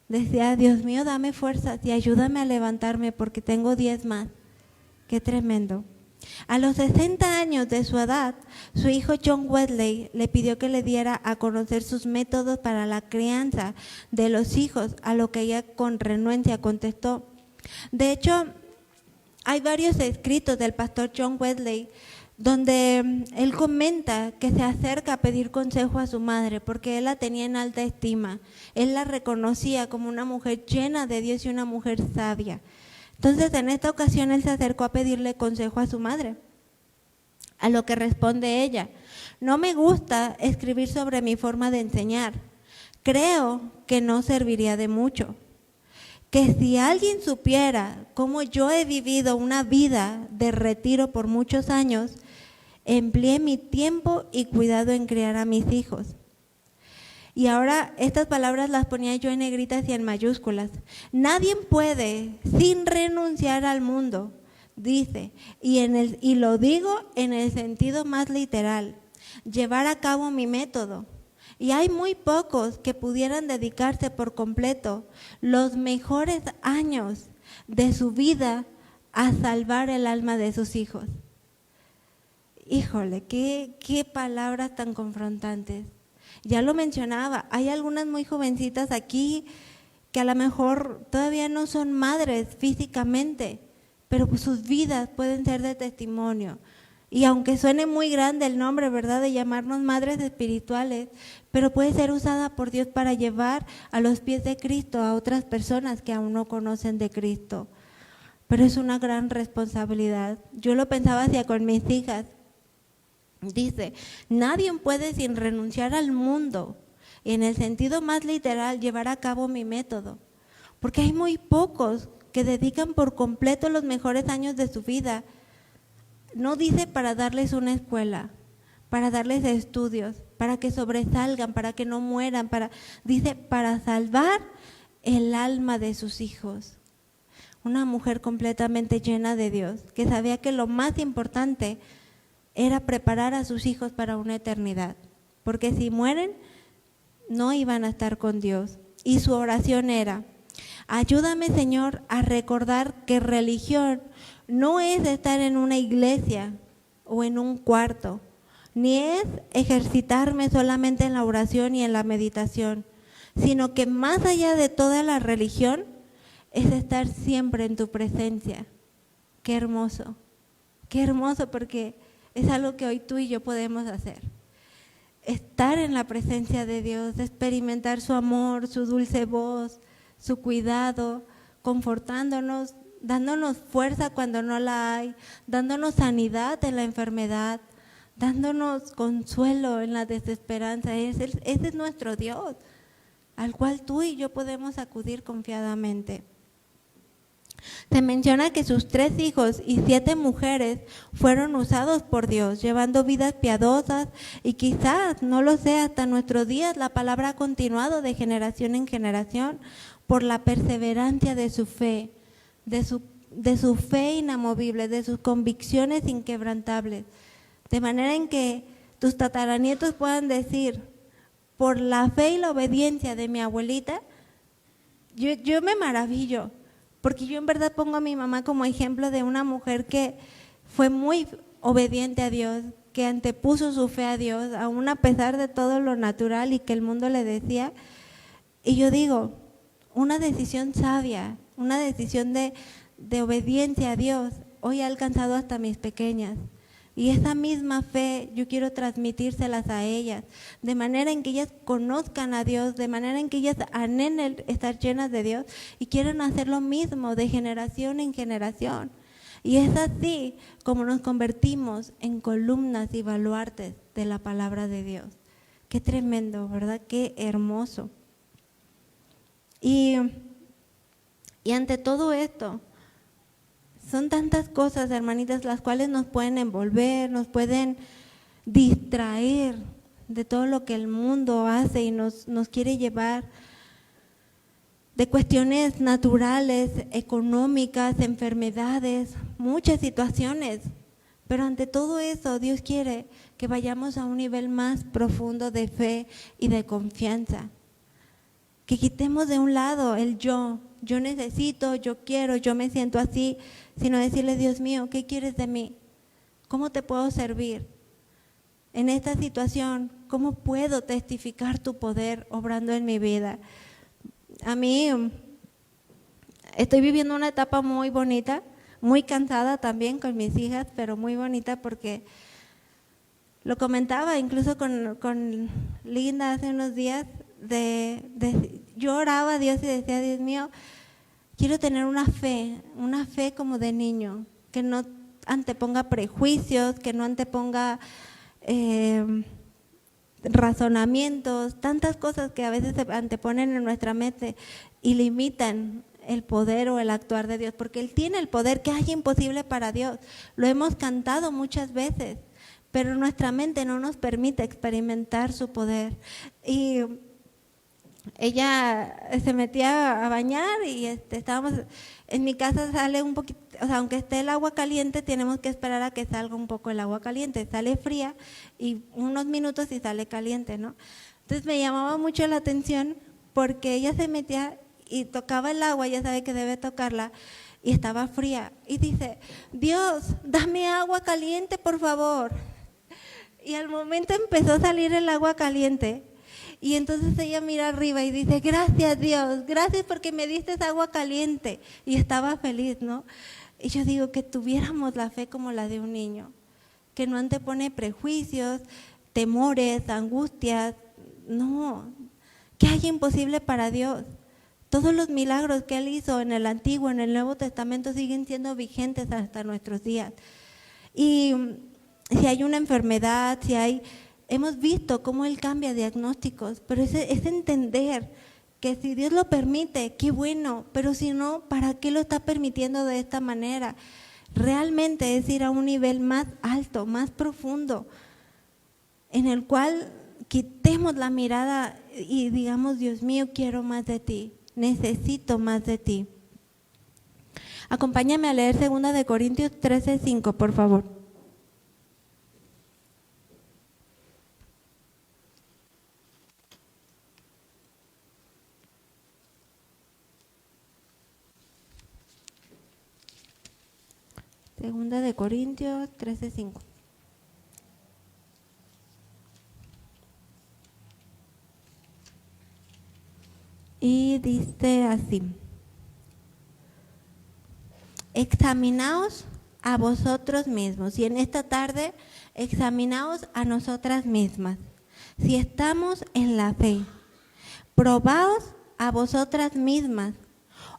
decía: Dios mío, dame fuerzas y ayúdame a levantarme porque tengo 10 más. Qué tremendo. A los 60 años de su edad, su hijo John Wesley le pidió que le diera a conocer sus métodos para la crianza de los hijos, a lo que ella con renuencia contestó. De hecho, hay varios escritos del pastor John Wesley donde él comenta que se acerca a pedir consejo a su madre porque él la tenía en alta estima. Él la reconocía como una mujer llena de Dios y una mujer sabia. Entonces, en esta ocasión él se acercó a pedirle consejo a su madre, a lo que responde ella: no me gusta escribir sobre mi forma de enseñar, creo que no serviría de mucho, que si alguien supiera cómo yo he vivido una vida de retiro por muchos años, empleé mi tiempo y cuidado en criar a mis hijos. Y ahora estas palabras las ponía yo en negritas y en mayúsculas. Nadie puede, sin renunciar al mundo, dice, y lo digo en el sentido más literal, llevar a cabo mi método. Y hay muy pocos que pudieran dedicarse por completo los mejores años de su vida a salvar el alma de sus hijos. Híjole, qué palabras tan confrontantes. Ya lo mencionaba, hay algunas muy jovencitas aquí que a lo mejor todavía no son madres físicamente, pero pues sus vidas pueden ser de testimonio. Y aunque suene muy grande el nombre, ¿verdad?, de llamarnos madres espirituales, pero puede ser usada por Dios para llevar a los pies de Cristo a otras personas que aún no conocen de Cristo. Pero es una gran responsabilidad. Yo lo pensaba hacia con mis hijas. Dice: nadie puede, sin renunciar al mundo, y en el sentido más literal, llevar a cabo mi método, porque hay muy pocos que dedican por completo los mejores años de su vida. No dice para darles una escuela, para darles estudios, para que sobresalgan, para que no mueran, dice para salvar el alma de sus hijos. Una mujer completamente llena de Dios, que sabía que lo más importante era preparar a sus hijos para una eternidad, porque si mueren no iban a estar con Dios. Y su oración era: ayúdame, Señor, a recordar que religión no es estar en una iglesia o en un cuarto, ni es ejercitarme solamente en la oración y en la meditación, sino que más allá de toda la religión es estar siempre en tu presencia. Qué hermoso, porque es algo que hoy tú y yo podemos hacer. Estar en la presencia de Dios, experimentar su amor, su dulce voz, su cuidado, confortándonos, dándonos fuerza cuando no la hay, dándonos sanidad en la enfermedad, dándonos consuelo en la desesperanza. Ese es nuestro Dios, al cual tú y yo podemos acudir confiadamente. Se menciona que sus 3 hijos y 7 mujeres fueron usados por Dios, llevando vidas piadosas, y quizás, no lo sé, hasta nuestros días la palabra ha continuado de generación en generación por la perseverancia de su fe, de su fe inamovible, de sus convicciones inquebrantables, de manera en que tus tataranietos puedan decir: por la fe y la obediencia de mi abuelita, yo me maravillo. Porque yo en verdad pongo a mi mamá como ejemplo de una mujer que fue muy obediente a Dios, que antepuso su fe a Dios, aún a pesar de todo lo natural y que el mundo le decía. Y yo digo, una decisión sabia, una decisión de obediencia a Dios, hoy ha alcanzado hasta mis pequeñas. Y esa misma fe yo quiero transmitírselas a ellas, de manera en que ellas conozcan a Dios, de manera en que ellas anhelen estar llenas de Dios y quieran hacer lo mismo de generación en generación. Y es así como nos convertimos en columnas y baluartes de la palabra de Dios. Qué tremendo, ¿verdad? Qué hermoso. Y ante todo esto, son tantas cosas, hermanitas, las cuales nos pueden envolver, nos pueden distraer de todo lo que el mundo hace y nos quiere llevar, de cuestiones naturales, económicas, enfermedades, muchas situaciones. Pero ante todo eso, Dios quiere que vayamos a un nivel más profundo de fe y de confianza. Que quitemos de un lado el yo necesito, yo quiero, yo me siento así, sino decirle: Dios mío, ¿qué quieres de mí? ¿Cómo te puedo servir? En esta situación, ¿cómo puedo testificar tu poder obrando en mi vida? A mí estoy viviendo una etapa muy bonita, muy cansada también con mis hijas, pero muy bonita porque lo comentaba incluso con Linda hace unos días, yo oraba a Dios y decía: Dios mío, quiero tener una fe como de niño, que no anteponga prejuicios, que no anteponga razonamientos, tantas cosas que a veces se anteponen en nuestra mente y limitan el poder o el actuar de Dios, porque Él tiene el poder, que hay imposible para Dios. Lo hemos cantado muchas veces, pero nuestra mente no nos permite experimentar su poder. Y ella se metía a bañar y estábamos, en mi casa sale un poquito, o sea, aunque esté el agua caliente, tenemos que esperar a que salga un poco el agua caliente, sale fría y unos minutos y sale caliente, ¿no? Entonces me llamaba mucho la atención porque ella se metía y tocaba el agua, ya sabe que debe tocarla, y estaba fría, y dice: Dios, dame agua caliente, por favor. Y al momento empezó a salir el agua caliente. Y entonces ella mira arriba y dice: gracias Dios, gracias porque me diste agua caliente. Y estaba feliz, ¿no? Y yo digo que tuviéramos la fe como la de un niño, que no antepone prejuicios, temores, angustias, no. ¿Qué hay imposible para Dios? Todos los milagros que Él hizo en el Antiguo, en el Nuevo Testamento, siguen siendo vigentes hasta nuestros días. Y si hay una enfermedad, hemos visto cómo Él cambia diagnósticos, pero es entender que si Dios lo permite, qué bueno, pero si no, ¿para qué lo está permitiendo de esta manera? Realmente es ir a un nivel más alto, más profundo, en el cual quitemos la mirada y digamos: Dios mío, quiero más de ti, necesito más de ti. Acompáñame a leer 2 Corintios 13:5, por favor. Segunda de Corintios 13:5. Y dice así: examinaos a vosotros mismos. Y en esta tarde, examinaos a nosotras mismas, si estamos en la fe. Probaos a vosotras mismas.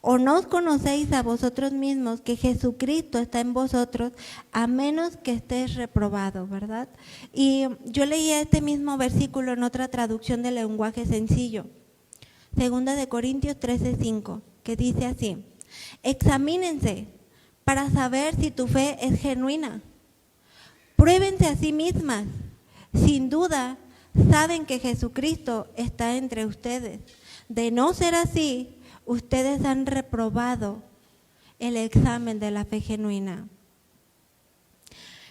¿O no os conocéis a vosotros mismos que Jesucristo está en vosotros, a menos que estéis reprobados, ¿verdad? Y yo leía este mismo versículo en otra traducción del lenguaje sencillo, 2 Corintios 13:5, que dice así: Examínense para saber si tu fe es genuina. Pruébense a sí mismas. Sin duda, saben que Jesucristo está entre ustedes. De no ser así, ustedes han reprobado el examen de la fe genuina.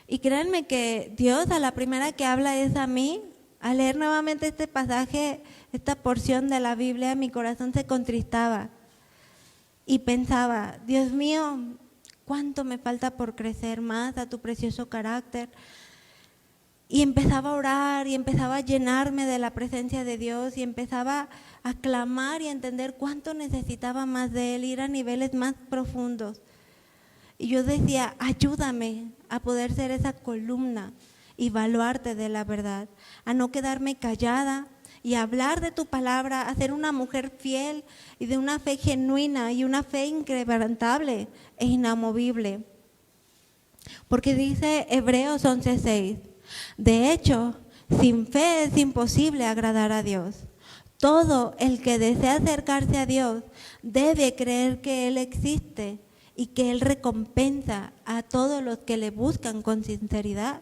Y créanme que Dios a la primera que habla es a mí. Al leer nuevamente este pasaje, esta porción de la Biblia, mi corazón se contristaba y pensaba, Dios mío, ¿cuánto me falta por crecer más a tu precioso carácter? Y empezaba a orar y empezaba a llenarme de la presencia de Dios y empezaba a clamar y a entender cuánto necesitaba más de Él, ir a niveles más profundos. Y yo decía, ayúdame a poder ser esa columna y baluarte de la verdad, a no quedarme callada y a hablar de tu palabra, a ser una mujer fiel y de una fe genuina y una fe inquebrantable e inamovible. Porque dice Hebreos 11:6, de hecho, sin fe es imposible agradar a Dios. Todo el que desea acercarse a Dios debe creer que Él existe y que Él recompensa a todos los que le buscan con sinceridad.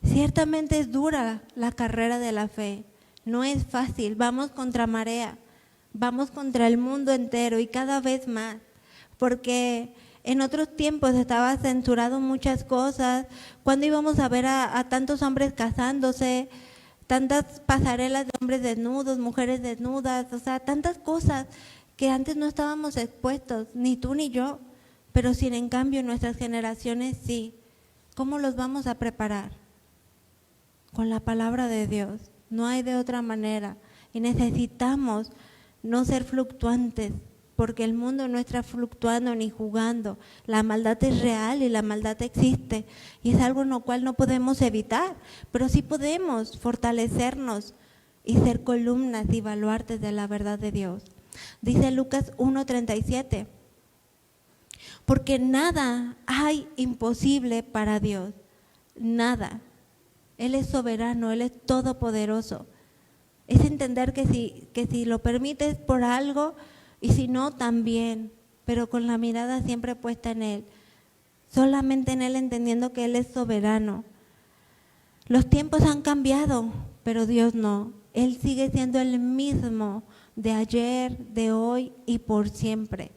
Ciertamente es dura la carrera de la fe, no es fácil, vamos contra marea, vamos contra el mundo entero y cada vez más, porque en otros tiempos estaba censurado muchas cosas, cuando íbamos a ver a tantos hombres casándose, tantas pasarelas de hombres desnudos, mujeres desnudas, o sea, tantas cosas que antes no estábamos expuestos, ni tú ni yo, pero sin en cambio nuestras generaciones sí. ¿Cómo los vamos a preparar? Con la palabra de Dios, no hay de otra manera. Y necesitamos no ser fluctuantes, porque el mundo no está fluctuando ni jugando. La maldad es real y la maldad existe, y es algo en lo cual no podemos evitar, pero sí podemos fortalecernos y ser columnas y baluartes de la verdad de Dios. Dice Lucas 1:37, porque nada hay imposible para Dios, nada. Él es soberano, Él es todopoderoso. Es entender que si lo permites por algo y si no también, pero con la mirada siempre puesta en Él. Solamente en Él, entendiendo que Él es soberano. Los tiempos han cambiado, pero Dios no. Él sigue siendo el mismo de ayer, de hoy y por siempre.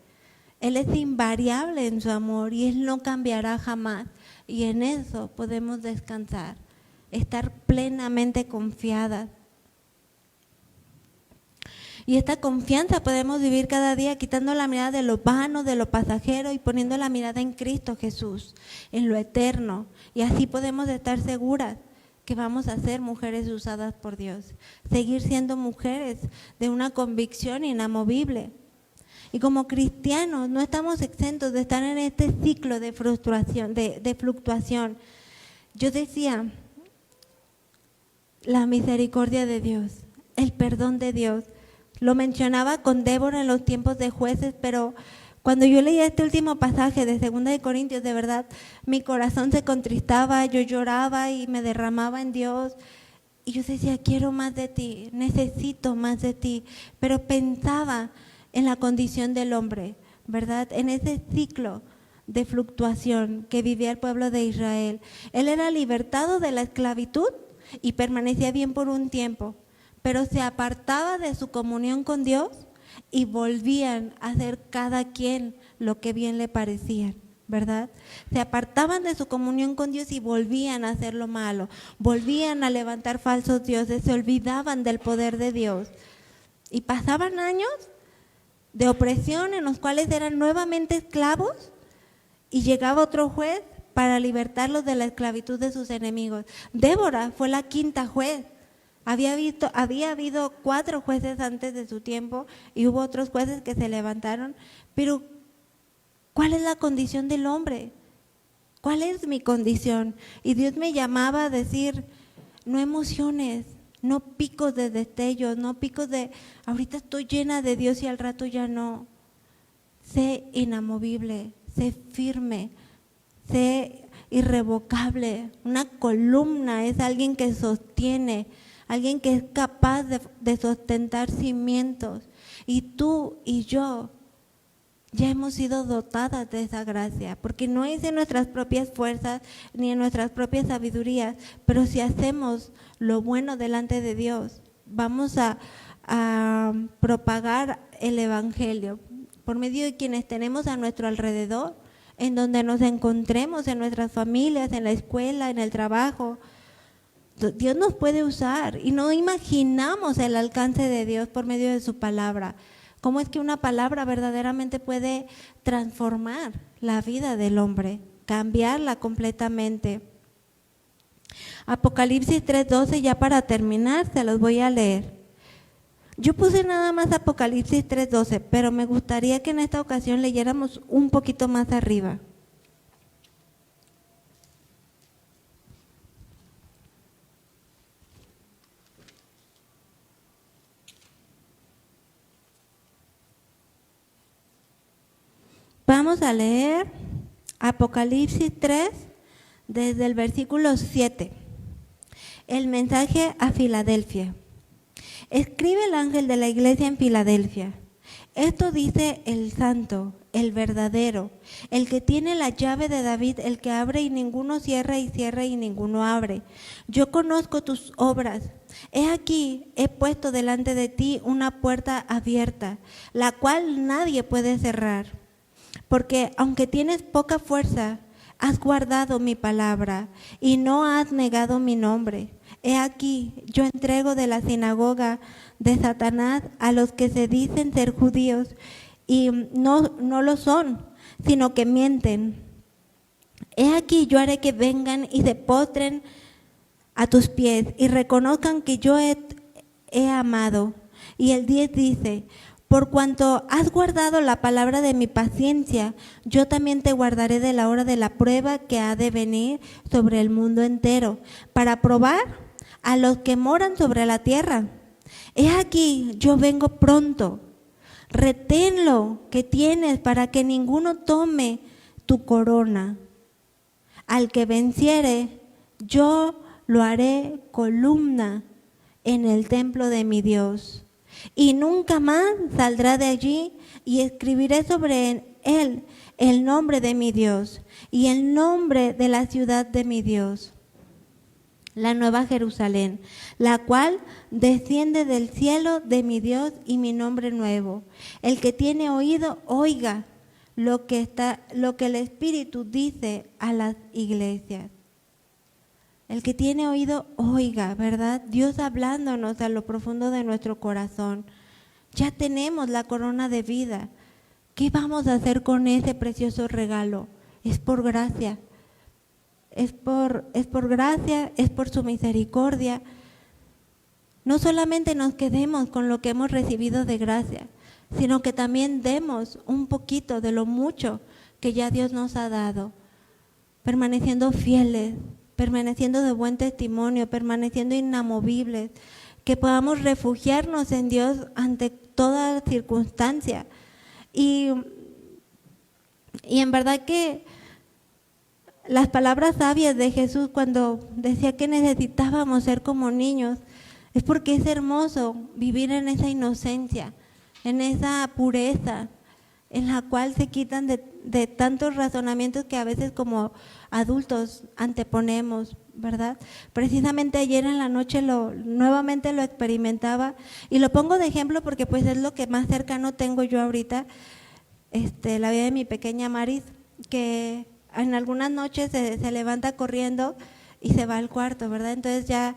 Él es invariable en su amor y Él no cambiará jamás. Y en eso podemos descansar, estar plenamente confiadas. Y esta confianza podemos vivir cada día quitando la mirada de lo vano, de lo pasajero y poniendo la mirada en Cristo Jesús, en lo eterno. Y así podemos estar seguras que vamos a ser mujeres usadas por Dios, seguir siendo mujeres de una convicción inamovible. Y como cristianos no estamos exentos de estar en este ciclo de frustración, de fluctuación. Yo decía, la misericordia de Dios, el perdón de Dios. Lo mencionaba con Débora en los tiempos de Jueces, pero cuando yo leía este último pasaje de 2 de Corintios, de verdad, mi corazón se contristaba, yo lloraba y me derramaba en Dios. Y yo decía, quiero más de ti, necesito más de ti. Pero pensaba en la condición del hombre, ¿verdad? En ese ciclo de fluctuación que vivía el pueblo de Israel. Él era libertado de la esclavitud y permanecía bien por un tiempo, pero se apartaba de su comunión con Dios y volvían a hacer cada quien lo que bien le parecía, ¿verdad? Se apartaban de su comunión con Dios y volvían a hacer lo malo, volvían a levantar falsos dioses, se olvidaban del poder de Dios. Y pasaban años de opresión en los cuales eran nuevamente esclavos y llegaba otro juez para libertarlos de la esclavitud de sus enemigos. Débora fue la quinta juez. Había habido 4 jueces antes de su tiempo y hubo otros jueces que se levantaron, pero ¿cuál es la condición del hombre? ¿Cuál es mi condición? Y Dios me llamaba a decir, no emociones, no picos de destellos, no picos de, ahorita estoy llena de Dios y al rato ya no. Sé inamovible, sé firme, sé irrevocable. Una columna es alguien que sostiene, alguien que es capaz de sostentar cimientos. Y tú y yo ya hemos sido dotadas de esa gracia, porque no es en nuestras propias fuerzas ni en nuestras propias sabidurías, pero si hacemos lo bueno delante de Dios, vamos a propagar el Evangelio por medio de quienes tenemos a nuestro alrededor, en donde nos encontremos, en nuestras familias, en la escuela, en el trabajo. Dios nos puede usar y no imaginamos el alcance de Dios por medio de su palabra. ¿Cómo es que una palabra verdaderamente puede transformar la vida del hombre, cambiarla completamente? Apocalipsis 3:12, ya para terminar, se los voy a leer. Yo puse nada más Apocalipsis 3:12, pero me gustaría que en esta ocasión leyéramos un poquito más arriba. Vamos a leer Apocalipsis 3 desde el versículo 7. El mensaje a Filadelfia. Escribe el ángel de la iglesia en Filadelfia. Esto dice el santo, el verdadero, el que tiene la llave de David, el que abre y ninguno cierra y cierra y ninguno abre. Yo conozco tus obras. He aquí, he puesto delante de ti una puerta abierta, la cual nadie puede cerrar. Porque aunque tienes poca fuerza, has guardado mi palabra y no has negado mi nombre. He aquí, yo entrego de la sinagoga de Satanás a los que se dicen ser judíos y no lo son, sino que mienten. He aquí, yo haré que vengan y se postren a tus pies y reconozcan que yo he amado. Y el 10 dice: por cuanto has guardado la palabra de mi paciencia, yo también te guardaré de la hora de la prueba que ha de venir sobre el mundo entero, para probar a los que moran sobre la tierra. He aquí, yo vengo pronto. Retén lo que tienes para que ninguno tome tu corona. Al que venciere, yo lo haré columna en el templo de mi Dios. Y nunca más saldrá de allí, y escribiré sobre él el nombre de mi Dios y el nombre de la ciudad de mi Dios, la nueva Jerusalén, la cual desciende del cielo de mi Dios, y mi nombre nuevo. El que tiene oído, oiga lo que el Espíritu dice a las iglesias. El que tiene oído, oiga, ¿verdad? Dios hablándonos a lo profundo de nuestro corazón. Ya tenemos la corona de vida. ¿Qué vamos a hacer con ese precioso regalo? Es por gracia. Es por gracia, es por su misericordia. No solamente nos quedemos con lo que hemos recibido de gracia, sino que también demos un poquito de lo mucho que ya Dios nos ha dado, permaneciendo fieles, permaneciendo de buen testimonio, permaneciendo inamovibles, que podamos refugiarnos en Dios ante toda circunstancia. Y en verdad que las palabras sabias de Jesús cuando decía que necesitábamos ser como niños, es porque es hermoso vivir en esa inocencia, en esa pureza, en la cual se quitan de tantos razonamientos que a veces como adultos anteponemos, ¿verdad? Precisamente ayer en la noche nuevamente lo experimentaba, y lo pongo de ejemplo porque pues es lo que más cercano tengo yo ahorita, la vida de mi pequeña Maris, que en algunas noches se levanta corriendo y se va al cuarto, ¿verdad? Entonces ya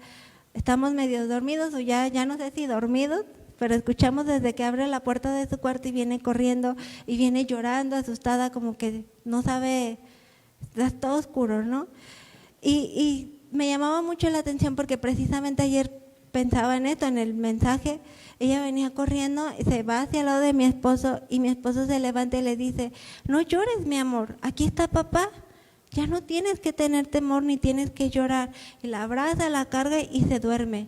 estamos medio dormidos, o ya no sé si dormidos, pero escuchamos desde que abre la puerta de su cuarto y viene corriendo y viene llorando, asustada, como que no sabe, está todo oscuro, ¿no? Y me llamaba mucho la atención porque precisamente ayer pensaba en esto, en el mensaje. Ella venía corriendo, se va hacia el lado de mi esposo y mi esposo se levanta y le dice: no llores, mi amor, aquí está papá, ya no tienes que tener temor ni tienes que llorar. Y la abraza, la carga y se duerme.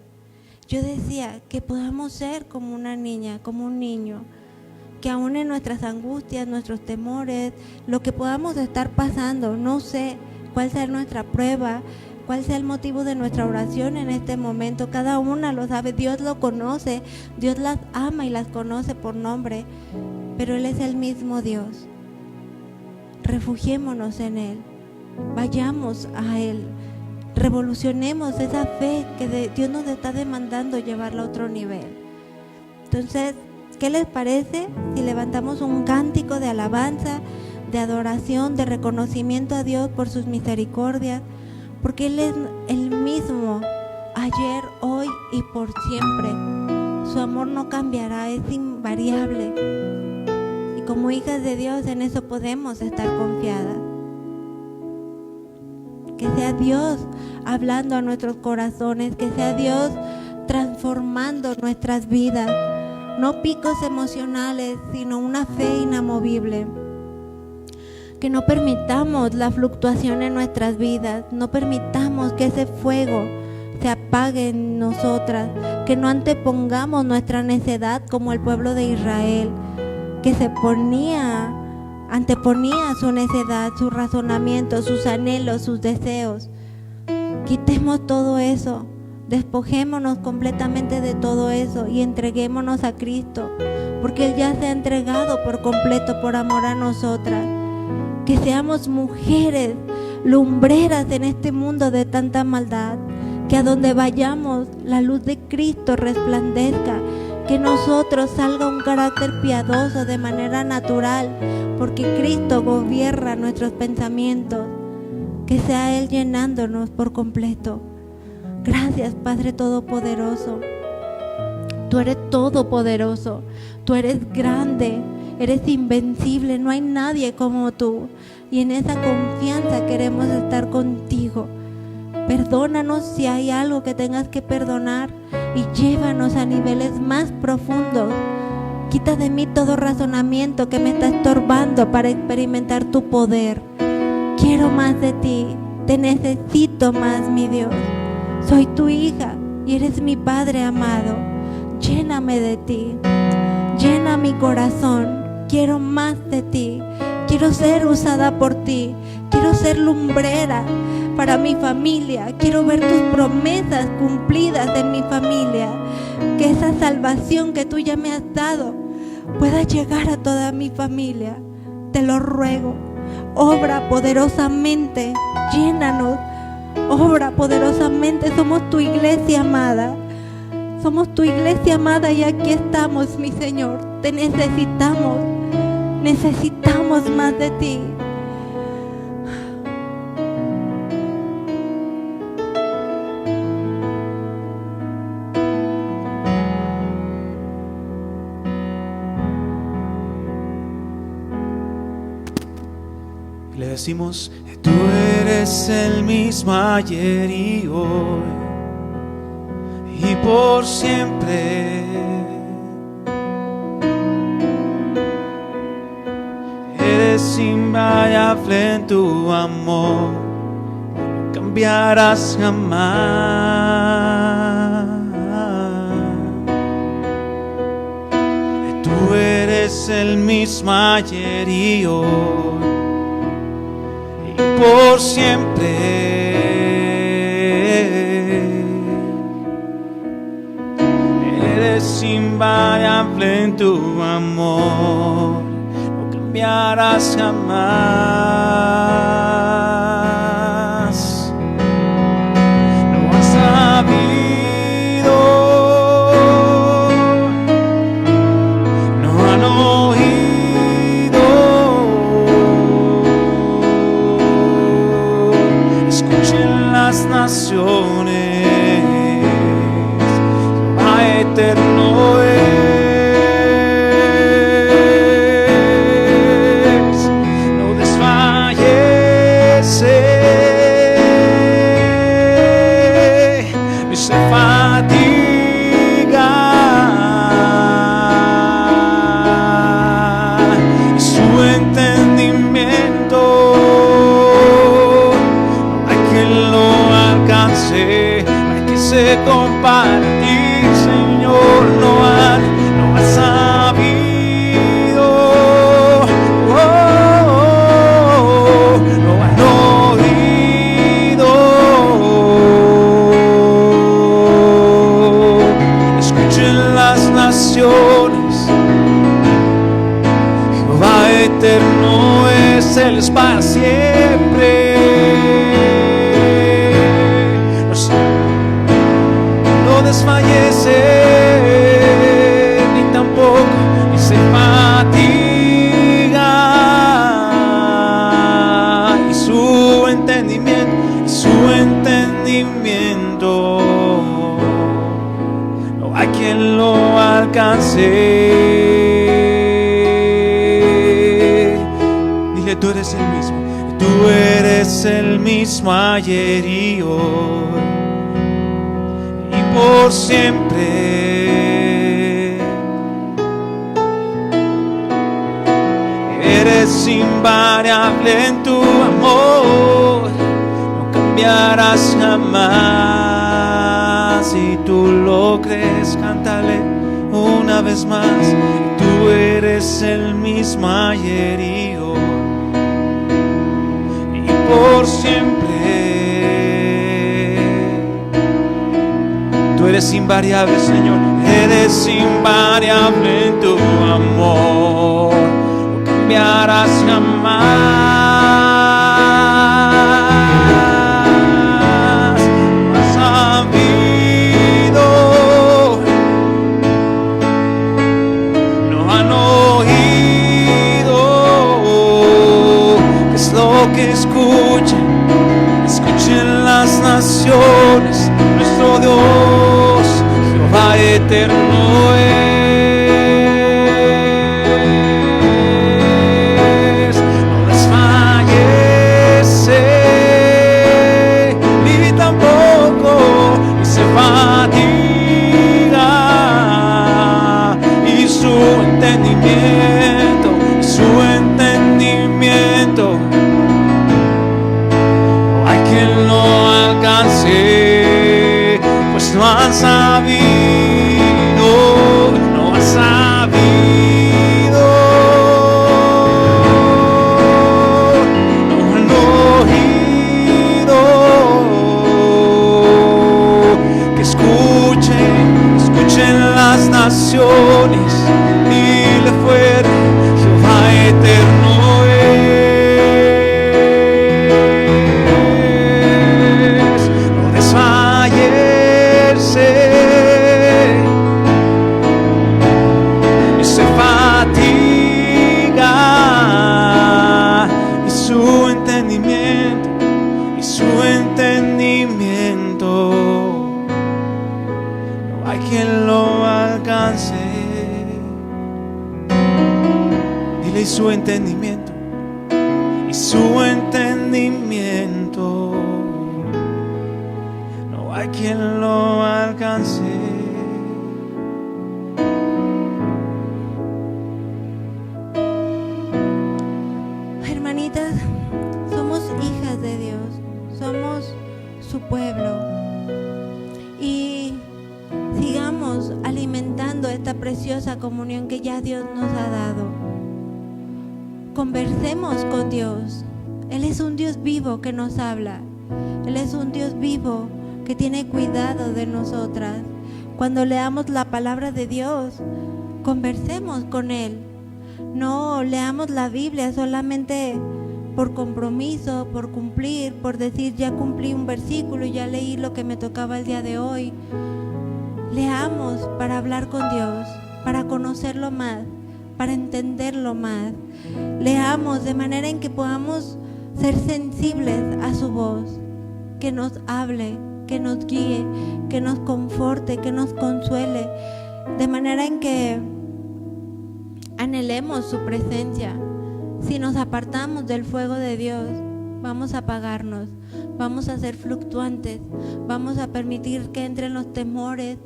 Yo decía que podamos ser como una niña, como un niño, que aún en nuestras angustias, nuestros temores, lo que podamos estar pasando, no sé cuál sea nuestra prueba, cuál sea el motivo de nuestra oración en este momento, cada una lo sabe, Dios lo conoce, Dios las ama y las conoce por nombre, pero Él es el mismo Dios. Refugiémonos en Él, vayamos a Él, revolucionemos esa fe que Dios nos está demandando llevarla a otro nivel. Entonces, ¿qué les parece si levantamos un cántico de alabanza, de adoración, de reconocimiento a Dios por sus misericordias? Porque Él es el mismo ayer, hoy y por siempre. Su amor no cambiará, es invariable. Y como hijas de Dios en eso podemos estar confiadas. Que sea Dios hablando a nuestros corazones, que sea Dios transformando nuestras vidas. No picos emocionales, sino una fe inamovible. Que no permitamos la fluctuación en nuestras vidas, no permitamos que ese fuego se apague en nosotras, que no antepongamos nuestra necedad como el pueblo de Israel, que anteponía su necedad, su razonamiento, sus anhelos, sus deseos. Quitemos todo eso, despojémonos completamente de todo eso y entreguémonos a Cristo, porque Él ya se ha entregado por completo por amor a nosotras. Que seamos mujeres lumbreras en este mundo de tanta maldad, que a donde vayamos la luz de Cristo resplandezca, que nosotros salga un carácter piadoso de manera natural, porque Cristo gobierna nuestros pensamientos, que sea Él llenándonos por completo. Gracias, Padre Todopoderoso. Tú eres todopoderoso, tú eres grande, eres invencible, no hay nadie como tú. Y en esa confianza queremos estar contigo. Perdónanos si hay algo que tengas que perdonar y llévanos a niveles más profundos. Quita de mí todo razonamiento que me está estorbando para experimentar tu poder. Quiero más de ti, te necesito más, mi Dios. Soy tu hija y eres mi Padre amado. Lléname de ti, llena mi corazón. Quiero más de ti, quiero ser usada por ti, quiero ser lumbrera para mi familia, quiero ver tus promesas cumplidas en mi familia, que esa salvación que tú ya me has dado pueda llegar a toda mi familia. Te lo ruego, obra poderosamente, llénanos, obra poderosamente. Somos tu iglesia amada, somos tu iglesia amada y aquí estamos, mi Señor. Te necesitamos más de ti. Le decimos, tú eres el mismo ayer y hoy y por siempre. Eres invariable en tu amor, no cambiarás jamás. Tú eres el mismo ayer y hoy y por siempre. Eres invariable en tu amor, no cambiarás jamás. No has sabido, no han oído. Escuchen las naciones, Jehová eterno es. Compartir, Señor, no han sabido, no han oído. Escuchen las naciones, Él es para siempre. No desfallece, ni tampoco ni se fatiga, y su entendimiento no hay quien lo alcance. Dile, tú eres el mismo, tú eres el mismo ayer y hoy y por siempre. Eres invariable en tu amor, no cambiarás jamás. Si tú lo crees, cántale una vez más. Tú eres el mismo ayer y hoy y por siempre. Tú eres invariable, Señor, eres invariable en tu amor, no cambiarás jamás. No has sabido, no han oído qué es lo que escuchan las naciones. Nuestro Dios, Jehová eterno es. No desfallece, ni tampoco ni se fatiga, y su entendimiento no hay quien lo alcance. Pues no han sabido, no han sabido, no han oído que escuchen las naciones. Dile fuerte, Jehová eterno es. No desfallece, ni se fatiga, y su entendimiento no hay quien lo alcance. Dile, y su entendimiento no hay quien lo alcance. Hermanitas, somos hijas de Dios, somos su pueblo, y sigamos alimentando esta preciosa comunión que ya Dios nos ha dado. Conversemos con Dios. Él es un Dios vivo que nos habla. Él es un Dios vivo que tiene cuidado de nosotras. Cuando leamos la palabra de Dios, conversemos con Él. No leamos la Biblia solamente por compromiso, por cumplir, por decir ya cumplí un versículo y ya leí lo que me tocaba el día de hoy. Leamos para hablar con Dios, para conocerlo más, para entenderlo más. Leamos de manera en que podamos ser sensibles a su voz, que nos hable, que nos guíe, que nos conforte, que nos consuele, de manera en que anhelemos su presencia. Si nos apartamos del fuego de Dios, vamos a apagarnos, vamos a ser fluctuantes, vamos a permitir que entren los temores,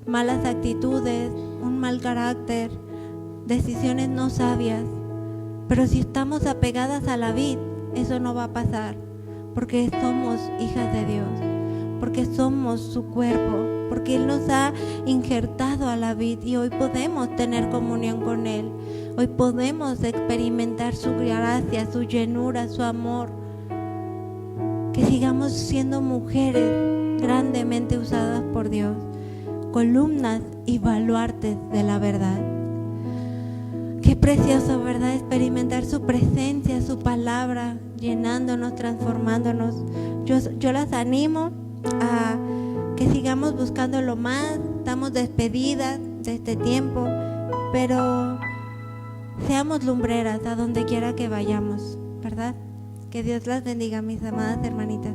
malas actitudes, un mal carácter, decisiones no sabias. Pero si estamos apegadas a la vid, eso no va a pasar, porque somos hijas de Dios, porque somos su cuerpo, porque Él nos ha injertado a la vid y hoy podemos tener comunión con Él. Hoy podemos experimentar su gracia, su llenura, su amor. Que sigamos siendo mujeres grandemente usadas por Dios, columnas y baluartes de la verdad. Qué precioso, ¿verdad? Experimentar su presencia, su palabra, llenándonos, transformándonos. Yo las animo a que sigamos buscándolo más. Estamos despedidas de este tiempo, pero seamos lumbreras a donde quiera que vayamos, ¿verdad? Que Dios las bendiga, mis amadas hermanitas.